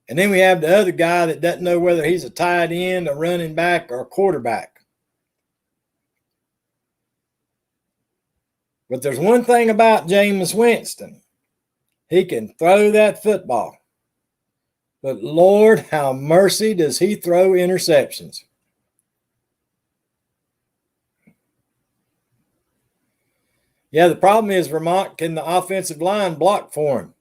And then we have the other guy that doesn't know whether he's a tight end, a running back, or a quarterback. But there's one thing about Jameis Winston. He can throw that football. But Lord, how mercy does he throw interceptions. Yeah, the problem is, Vermont, can the offensive line block for him?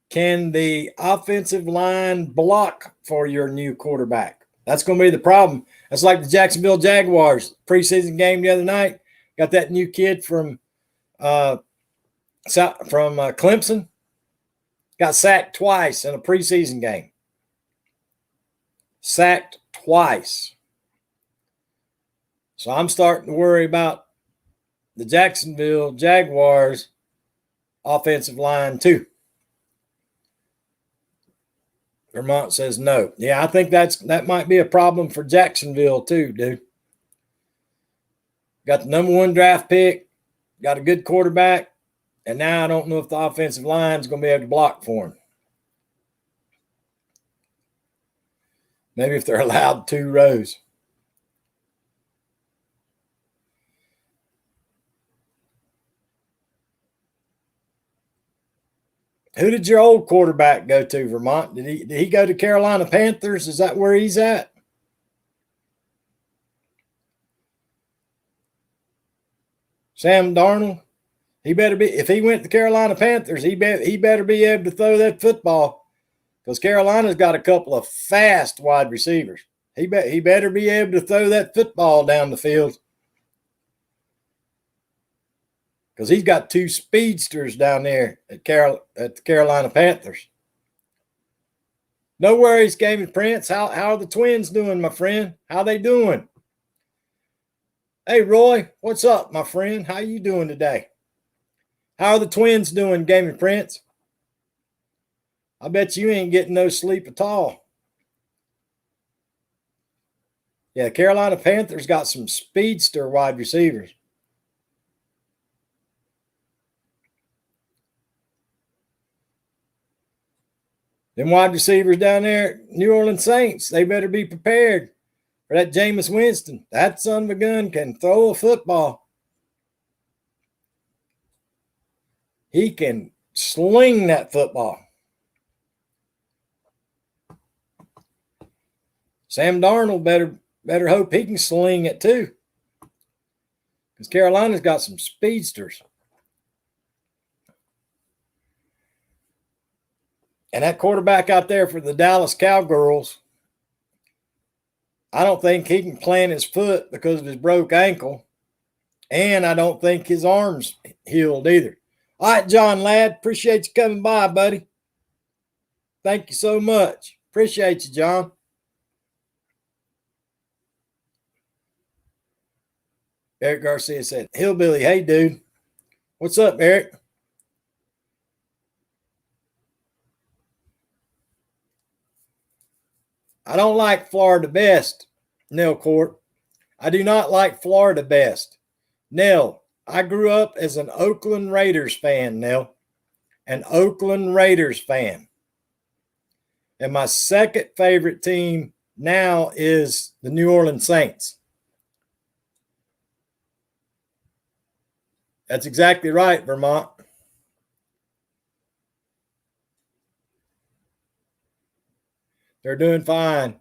Can the offensive line block for your new quarterback? That's going to be the problem. That's like the Jacksonville Jaguars preseason game the other night. Got that new kid from Clemson. Got sacked twice in a preseason game. Sacked twice. So I'm starting to worry about the Jacksonville Jaguars offensive line too. Vermont says no. Yeah, I think that might be a problem for Jacksonville too, dude. Got the number 1 draft pick, got a good quarterback, and now I don't know if the offensive line is going to be able to block for him. Maybe if they're allowed 2 rows. Who did your old quarterback go to, Vermont? Did he go to Carolina Panthers? Is that where he's at? Sam Darnold? He better be, if he went to Carolina Panthers, he better be able to throw that football, because Carolina's got a couple of fast wide receivers. He better be able to throw that football down the field, because he's got 2 speedsters down there at the Carolina Panthers. No worries, Gaming Prince. How are the Twins doing, my friend? How they doing? Hey, Roy, what's up, my friend? How you doing today? How are the Twins doing, Gaming Prince? I bet you ain't getting no sleep at all. Yeah, Carolina Panthers got some speedster wide receivers. Them wide receivers down there, New Orleans Saints, they better be prepared for that Jameis Winston. That son of a gun can throw a football. He can sling that football. Sam Darnold better hope he can sling it too, because Carolina's got some speedsters. And that quarterback out there for the Dallas Cowgirls, I don't think he can plant his foot because of his broke ankle. And I don't think his arm's healed either. All right, John Ladd, appreciate you coming by, buddy. Thank you so much. Appreciate you, John. Eric Garcia said, Hillbilly, hey, dude. What's up, Eric? I don't like Florida best, Nell Court. I do not like Florida best. Nell, I grew up as an Oakland Raiders fan, Nell. An Oakland Raiders fan. And my second favorite team now is the New Orleans Saints. That's exactly right, Vermont. They're doing fine.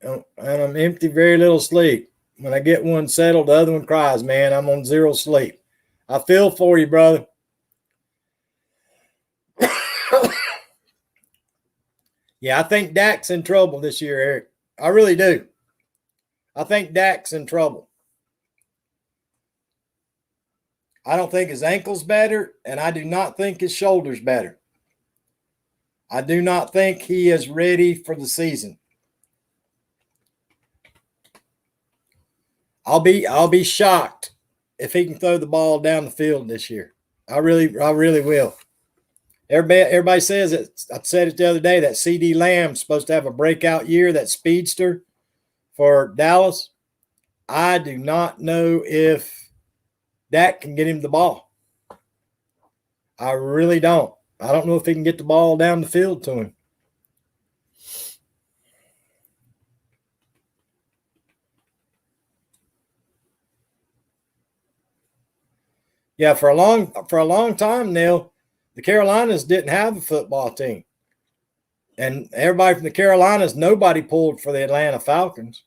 And I'm empty, very little sleep. When I get one settled, the other one cries, man. I'm on 0 sleep. I feel for you, brother. Yeah, I think Dak's in trouble this year, Eric. I really do. I think Dak's in trouble. I don't think his ankle's better, and I do not think his shoulder's better. I do not think he is ready for the season. I'll be shocked if he can throw the ball down the field this year. I really will. Everybody says it. I said it the other day that CD Lamb's supposed to have a breakout year, that speedster for Dallas. I do not know if Dak can get him the ball. I really don't. I don't know if he can get the ball down the field to him. Yeah, for a long time, Neil, the Carolinas didn't have a football team. And everybody from the Carolinas, nobody pulled for the Atlanta Falcons.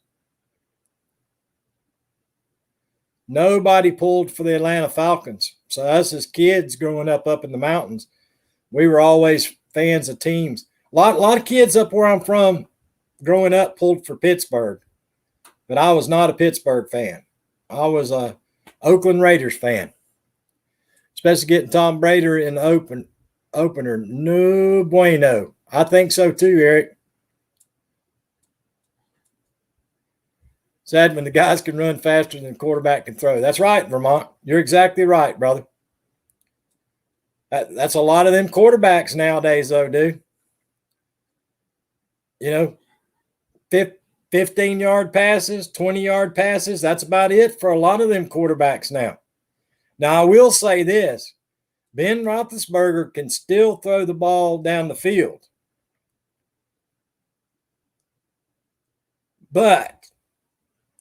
Nobody pulled for the Atlanta Falcons. So us as kids growing up in the mountains, we were always fans of teams. A lot of kids up where I'm from growing up pulled for Pittsburgh, but I was not a Pittsburgh fan. I was a Oakland Raiders fan, especially getting Tom Brady in the opener. No bueno. I think so too, Eric. Sad when the guys can run faster than the quarterback can throw. That's right, Vermont. You're exactly right, brother. That's a lot of them quarterbacks nowadays, though, dude. 15-yard passes, 20-yard passes. That's about it for a lot of them quarterbacks now. Now, I will say this. Ben Roethlisberger can still throw the ball down the field. But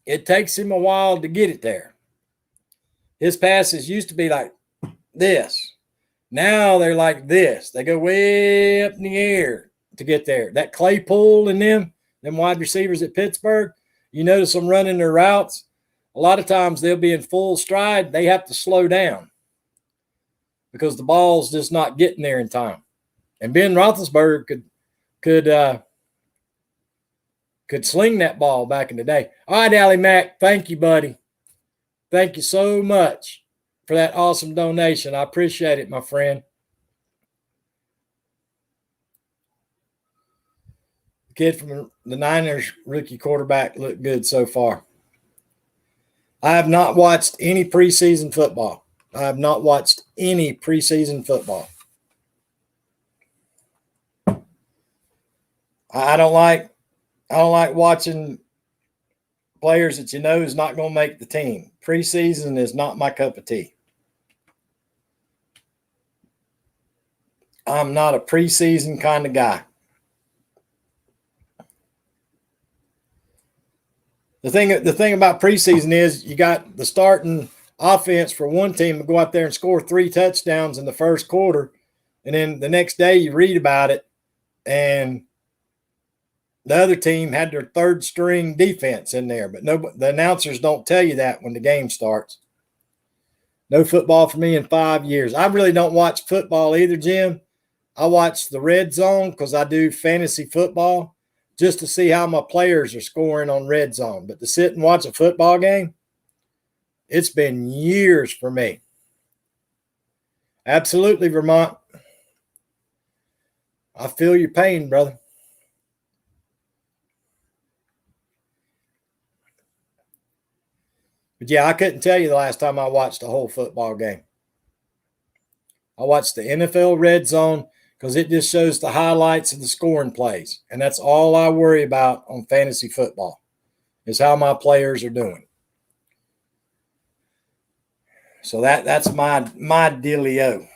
it takes him a while to get it there. His passes used to be like this. Now they're like this. They go way up in the air to get there. That Claypool and them wide receivers at Pittsburgh, you notice them running their routes. A lot of times they'll be in full stride. They have to slow down because the ball's just not getting there in time. And Ben Roethlisberger could sling that ball back in the day. All right, Allie Mack, thank you, buddy. Thank you so much for that awesome donation. I appreciate it, my friend. The kid from the Niners, rookie quarterback, looked good so far. I have not watched any preseason football. I don't like watching players that you know is not going to make the team. Preseason is not my cup of tea. I'm not a preseason kind of guy. The thing about preseason is you got the starting offense for one team to go out there and score 3 touchdowns in the first quarter, and then the next day you read about it, and the other team had their third string defense in there, but the announcers don't tell you that when the game starts. No football for me in 5 years. I really don't watch football either, Jim. I watch the Red Zone because I do fantasy football just to see how my players are scoring on Red Zone. But to sit and watch a football game, it's been years for me. Absolutely, Vermont. I feel your pain, brother. But yeah, I couldn't tell you the last time I watched a whole football game. I watched the NFL Red Zone because it just shows the highlights of the scoring plays. And that's all I worry about on fantasy football is how my players are doing. So that's my dealio.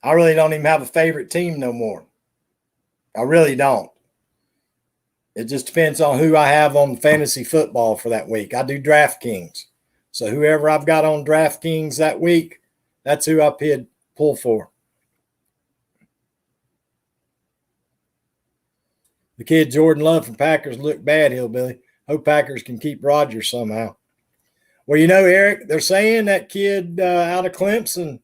I really don't even have a favorite team no more. I really don't. It just depends on who I have on fantasy football for that week. I do DraftKings. So whoever I've got on DraftKings that week, that's who I pull for. The kid Jordan Love from Packers looked bad, Hillbilly. Hope Packers can keep Rodgers somehow. Well, Eric, they're saying that kid out of Clemson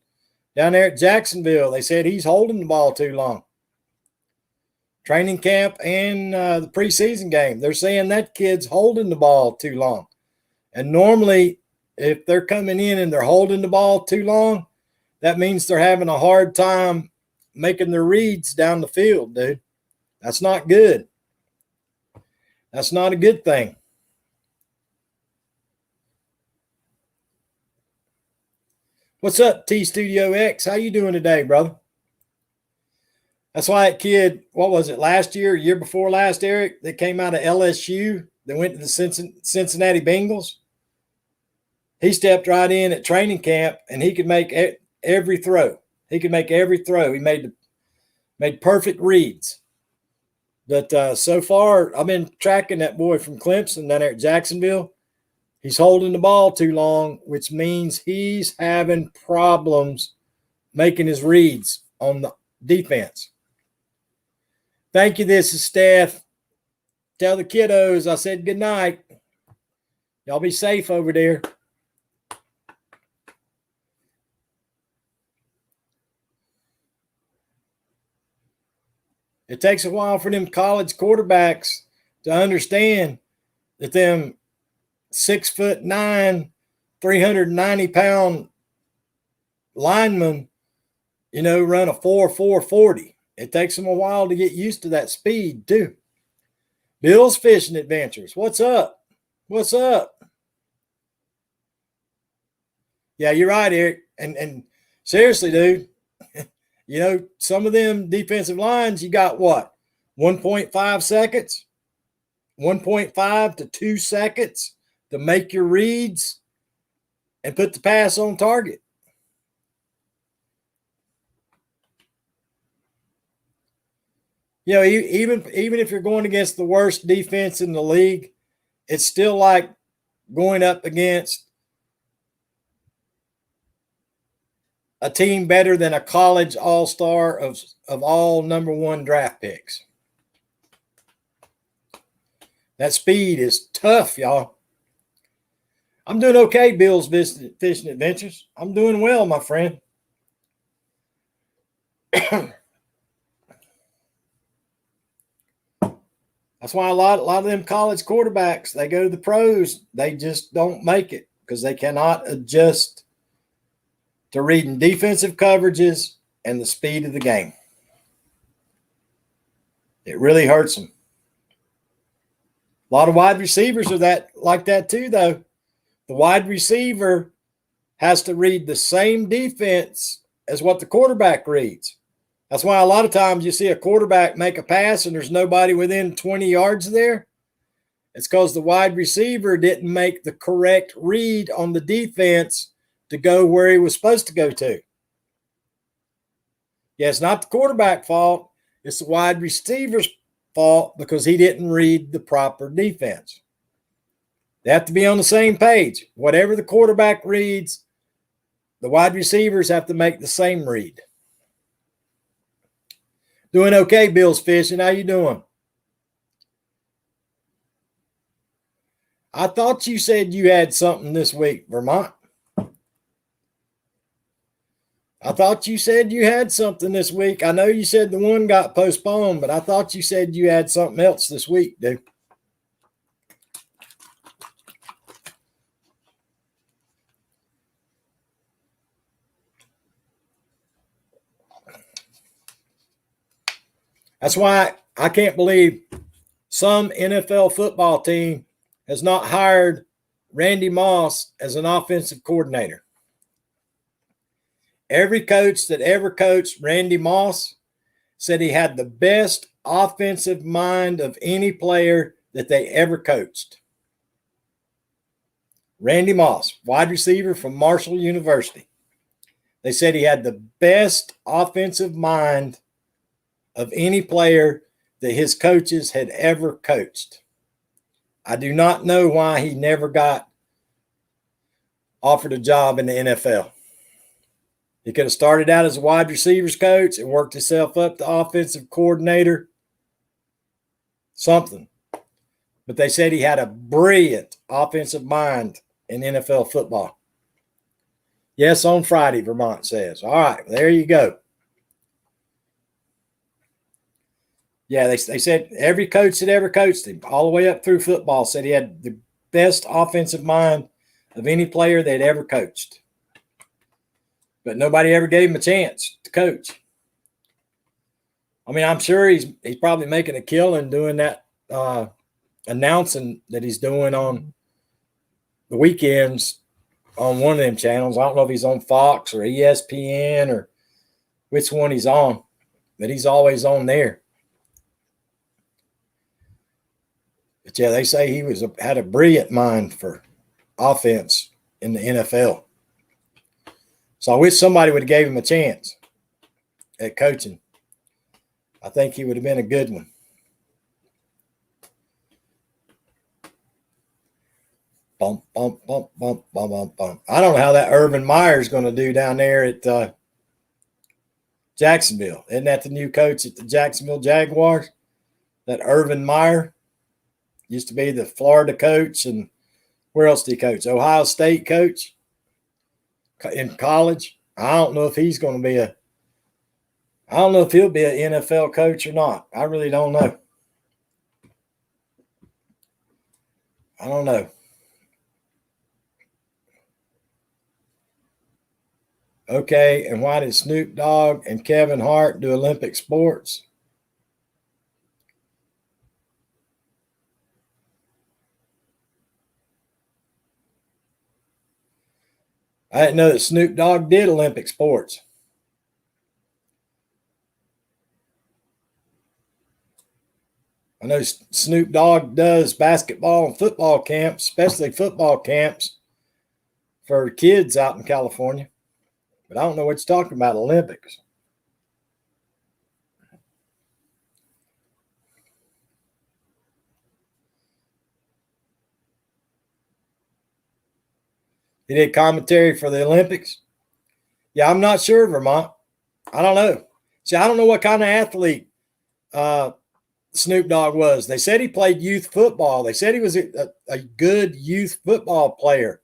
down there at Jacksonville, they said he's holding the ball too long. Training camp and the preseason game, they're saying that kid's holding the ball too long. And normally, if they're coming in and they're holding the ball too long, that means they're having a hard time making their reads down the field, dude. That's not good. That's not a good thing. What's up, T Studio X? How you doing today, brother? That's why that kid, what was it, last year, year before last, Eric, that came out of LSU, that went to the Cincinnati Bengals. He stepped right in at training camp, and he could make every throw. He could make every throw. He made perfect reads. But so far, I've been tracking that boy from Clemson down there at Jacksonville. He's holding the ball too long, which means he's having problems making his reads on the defense. Thank you. This is Steph. Tell the kiddos I said good night. Y'all be safe over there. It takes a while for them college quarterbacks to understand that them 6'9", 390-pound linemen, run a 4.40. It takes them a while to get used to that speed too. Bill's Fishing Adventures. What's up? What's up? Yeah, you're right, Eric. And seriously, dude, some of them defensive lines, you got what? 1.5 seconds? 1.5 to 2 seconds to make your reads and put the pass on target. Even if you're going against the worst defense in the league, it's still like going up against a team better than a college all-star of all number one draft picks. That speed is tough, y'all. I'm doing okay, Bill's Fishing Adventures. I'm doing well, my friend. That's why a lot of them college quarterbacks, they go to the pros, they just don't make it because they cannot adjust to reading defensive coverages and the speed of the game. It really hurts them. A lot of wide receivers are like that too, though. The wide receiver has to read the same defense as what the quarterback reads. That's why a lot of times you see a quarterback make a pass and there's nobody within 20 yards there. It's because the wide receiver didn't make the correct read on the defense to go where he was supposed to go to. Yeah, it's not the quarterback's fault. It's the wide receiver's fault because he didn't read the proper defense. They have to be on the same page. Whatever the quarterback reads, the wide receivers have to make the same read. Doing okay, Bill's Fishing. How you doing? I thought you said you had something this week, Vermont. I thought you said you had something this week. I know you said the one got postponed, but I thought you said you had something else this week, dude. That's why I can't believe some NFL football team has not hired Randy Moss as an offensive coordinator. Every coach that ever coached Randy Moss said he had the best offensive mind of any player that they ever coached. Randy Moss, wide receiver from Marshall University. They said he had the best offensive mind of any player that his coaches had ever coached. I do not know why he never got offered a job in the NFL. He could have started out as a wide receivers coach and worked himself up to offensive coordinator. Something. But they said he had a brilliant offensive mind in NFL football. Yes, on Friday, Vermont says. All right, there you go. Yeah, they said every coach that ever coached him, all the way up through football, said he had the best offensive mind of any player they'd ever coached. But nobody ever gave him a chance to coach. I mean, I'm sure he's probably making a killing doing that, announcing that he's doing on the weekends on one of them channels. I don't know if he's on Fox or ESPN or which one he's on. but he's always on there. But yeah, they say he had a brilliant mind for offense in the NFL. So I wish somebody would have gave him a chance at coaching. I think he would have been a good one. Bump, bump, bump, bump, bump, bump, bump. I don't know how that Urban Meyer is going to do down there at Jacksonville. Isn't that the new coach at the Jacksonville Jaguars? That Urban Meyer used to be the Florida coach, and where else did he coach? Ohio State coach in college. I don't know if he's going to be I don't know if he'll be an NFL coach or not. I really don't know. I don't know. Okay, and why did Snoop Dogg and Kevin Hart do Olympic sports? I didn't know that Snoop Dogg did Olympic sports. I know Snoop Dogg does basketball and football camps, especially football camps for kids out in California. But I don't know what you're talking about, Olympics. He did commentary for the Olympics? Yeah, I'm not sure, Vermont. I don't know. See, I don't know what kind of athlete Snoop Dogg was. They said he played youth football. They said he was a good youth football player.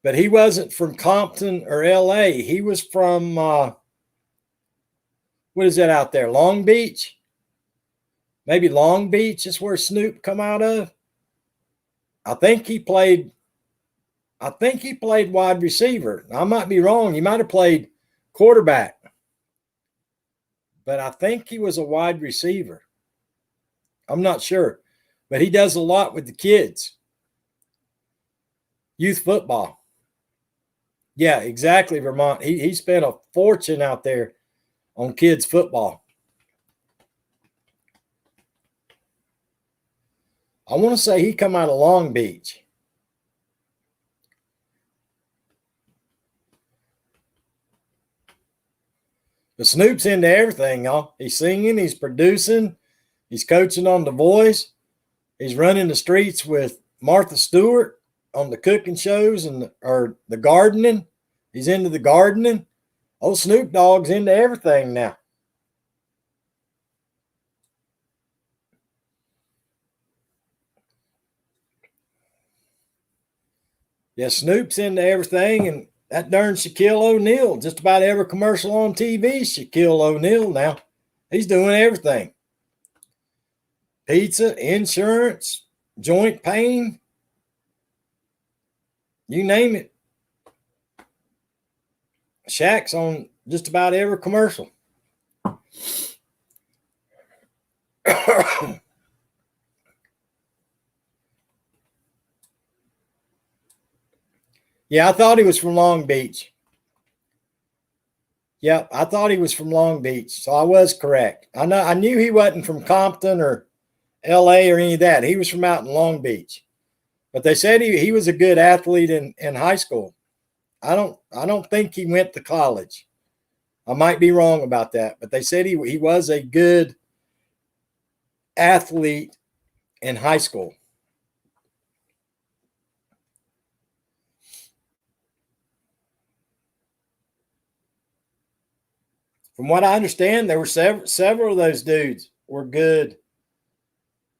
But he wasn't from Compton or L.A. He was from, what is that out there? Long Beach? Maybe Long Beach is where Snoop come out of. I think he played wide receiver. I might be wrong. He might have played quarterback. But I think he was a wide receiver. I'm not sure. But he does a lot with the kids. Youth football. Yeah, exactly, Vermont. He spent a fortune out there on kids football. I want to say he come out of Long Beach. But Snoop's into everything, y'all. He's singing, he's producing, he's coaching on The Voice. He's running the streets with Martha Stewart on the cooking shows or the gardening. He's into the gardening. Old Snoop Dogg's into everything now. Yeah, Snoop's into everything, and that darn Shaquille O'Neal, just about every commercial on TV, Shaquille O'Neal now. He's doing everything. Pizza, insurance, joint pain, you name it. Shaq's on just about every commercial. Yeah, I thought he was from Long Beach. Yep, I thought he was from Long Beach, so I was correct. I knew he wasn't from Compton or LA or any of that. He was from out in Long Beach. But they said he was a good athlete in high school. I don't think he went to college. I might be wrong about that, but they said he was a good athlete in high school. From what I understand, there were several of those dudes were good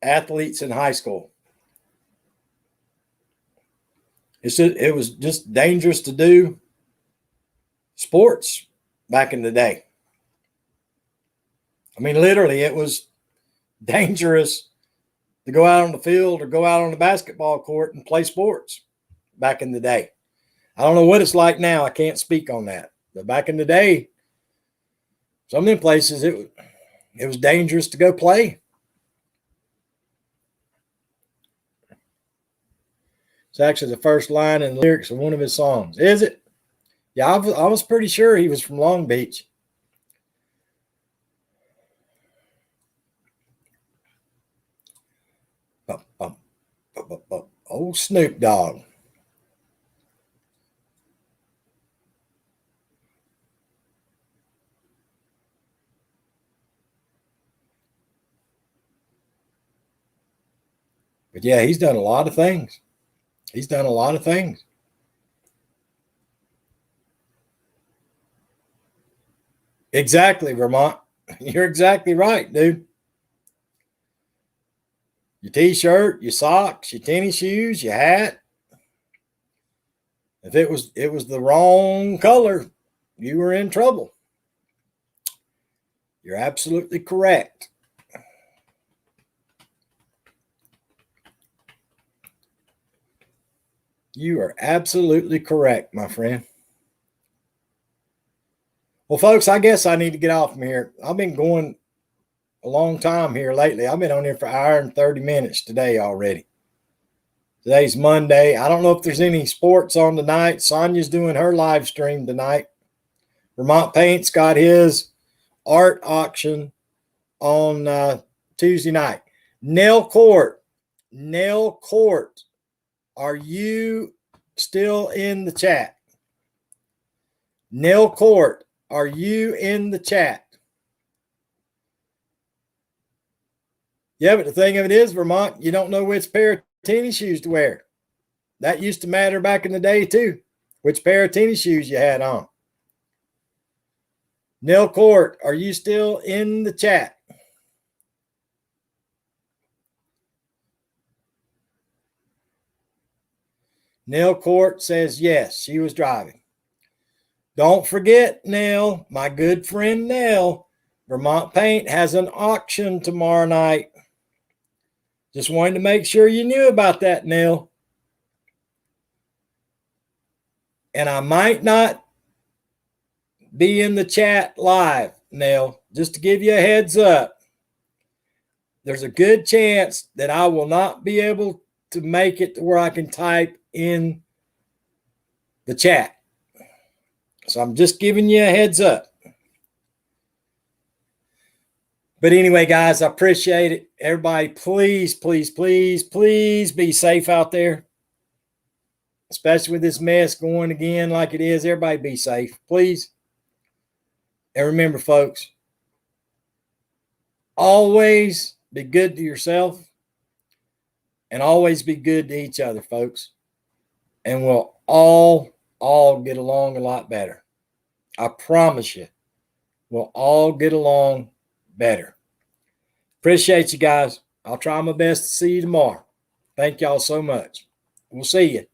athletes in high school. It was just dangerous to do sports back in the day. I mean, literally, it was dangerous to go out on the field or go out on the basketball court and play sports back in the day. I don't know what it's like now. I can't speak on that. But back in the day, some of them places, it was dangerous to go play. It's actually the first line in the lyrics of one of his songs. Is it? Yeah, I was pretty sure he was from Long Beach. Old Snoop Dogg. But yeah, he's done a lot of things. He's done a lot of things. Exactly, Vermont. You're exactly right, dude. Your t-shirt, your socks, your tennis shoes, your hat. If it was the wrong color, you were in trouble. You're absolutely correct. You are absolutely correct, my friend. Well, folks, I guess I need to get off from here. I've been going a long time here lately. I've been on here for an hour and 30 minutes today already. Today's Monday. I don't know if there's any sports on tonight. Sonia's doing her live stream tonight. Vermont Paint's got his art auction on Tuesday night. Nail Court, are you still in the chat? Nail Court, are you in the chat? Yeah, but the thing of it is, Vermont, you don't know which pair of tennis shoes to wear. That used to matter back in the day too, which pair of tennis shoes you had on. Nail Court, are you still in the chat? Nail Court says yes, she was driving. Don't forget, Nell, my good friend Nell, Vermont Paint has an auction tomorrow night. Just wanted to make sure you knew about that, Nell. And I might not be in the chat live, Nell, just to give you a heads up. There's a good chance that I will not be able to make it to where I can type in the chat. So I'm just giving you a heads up. But anyway, guys, I appreciate it. Everybody, please, please, please, please be safe out there. Especially with this mess going again like it is. Everybody be safe, please. And remember, folks, always be good to yourself and always be good to each other, folks. And we'll all get along a lot better. I promise you, we'll all get along better. Appreciate you guys. I'll try my best to see you tomorrow. Thank y'all so much. We'll see you.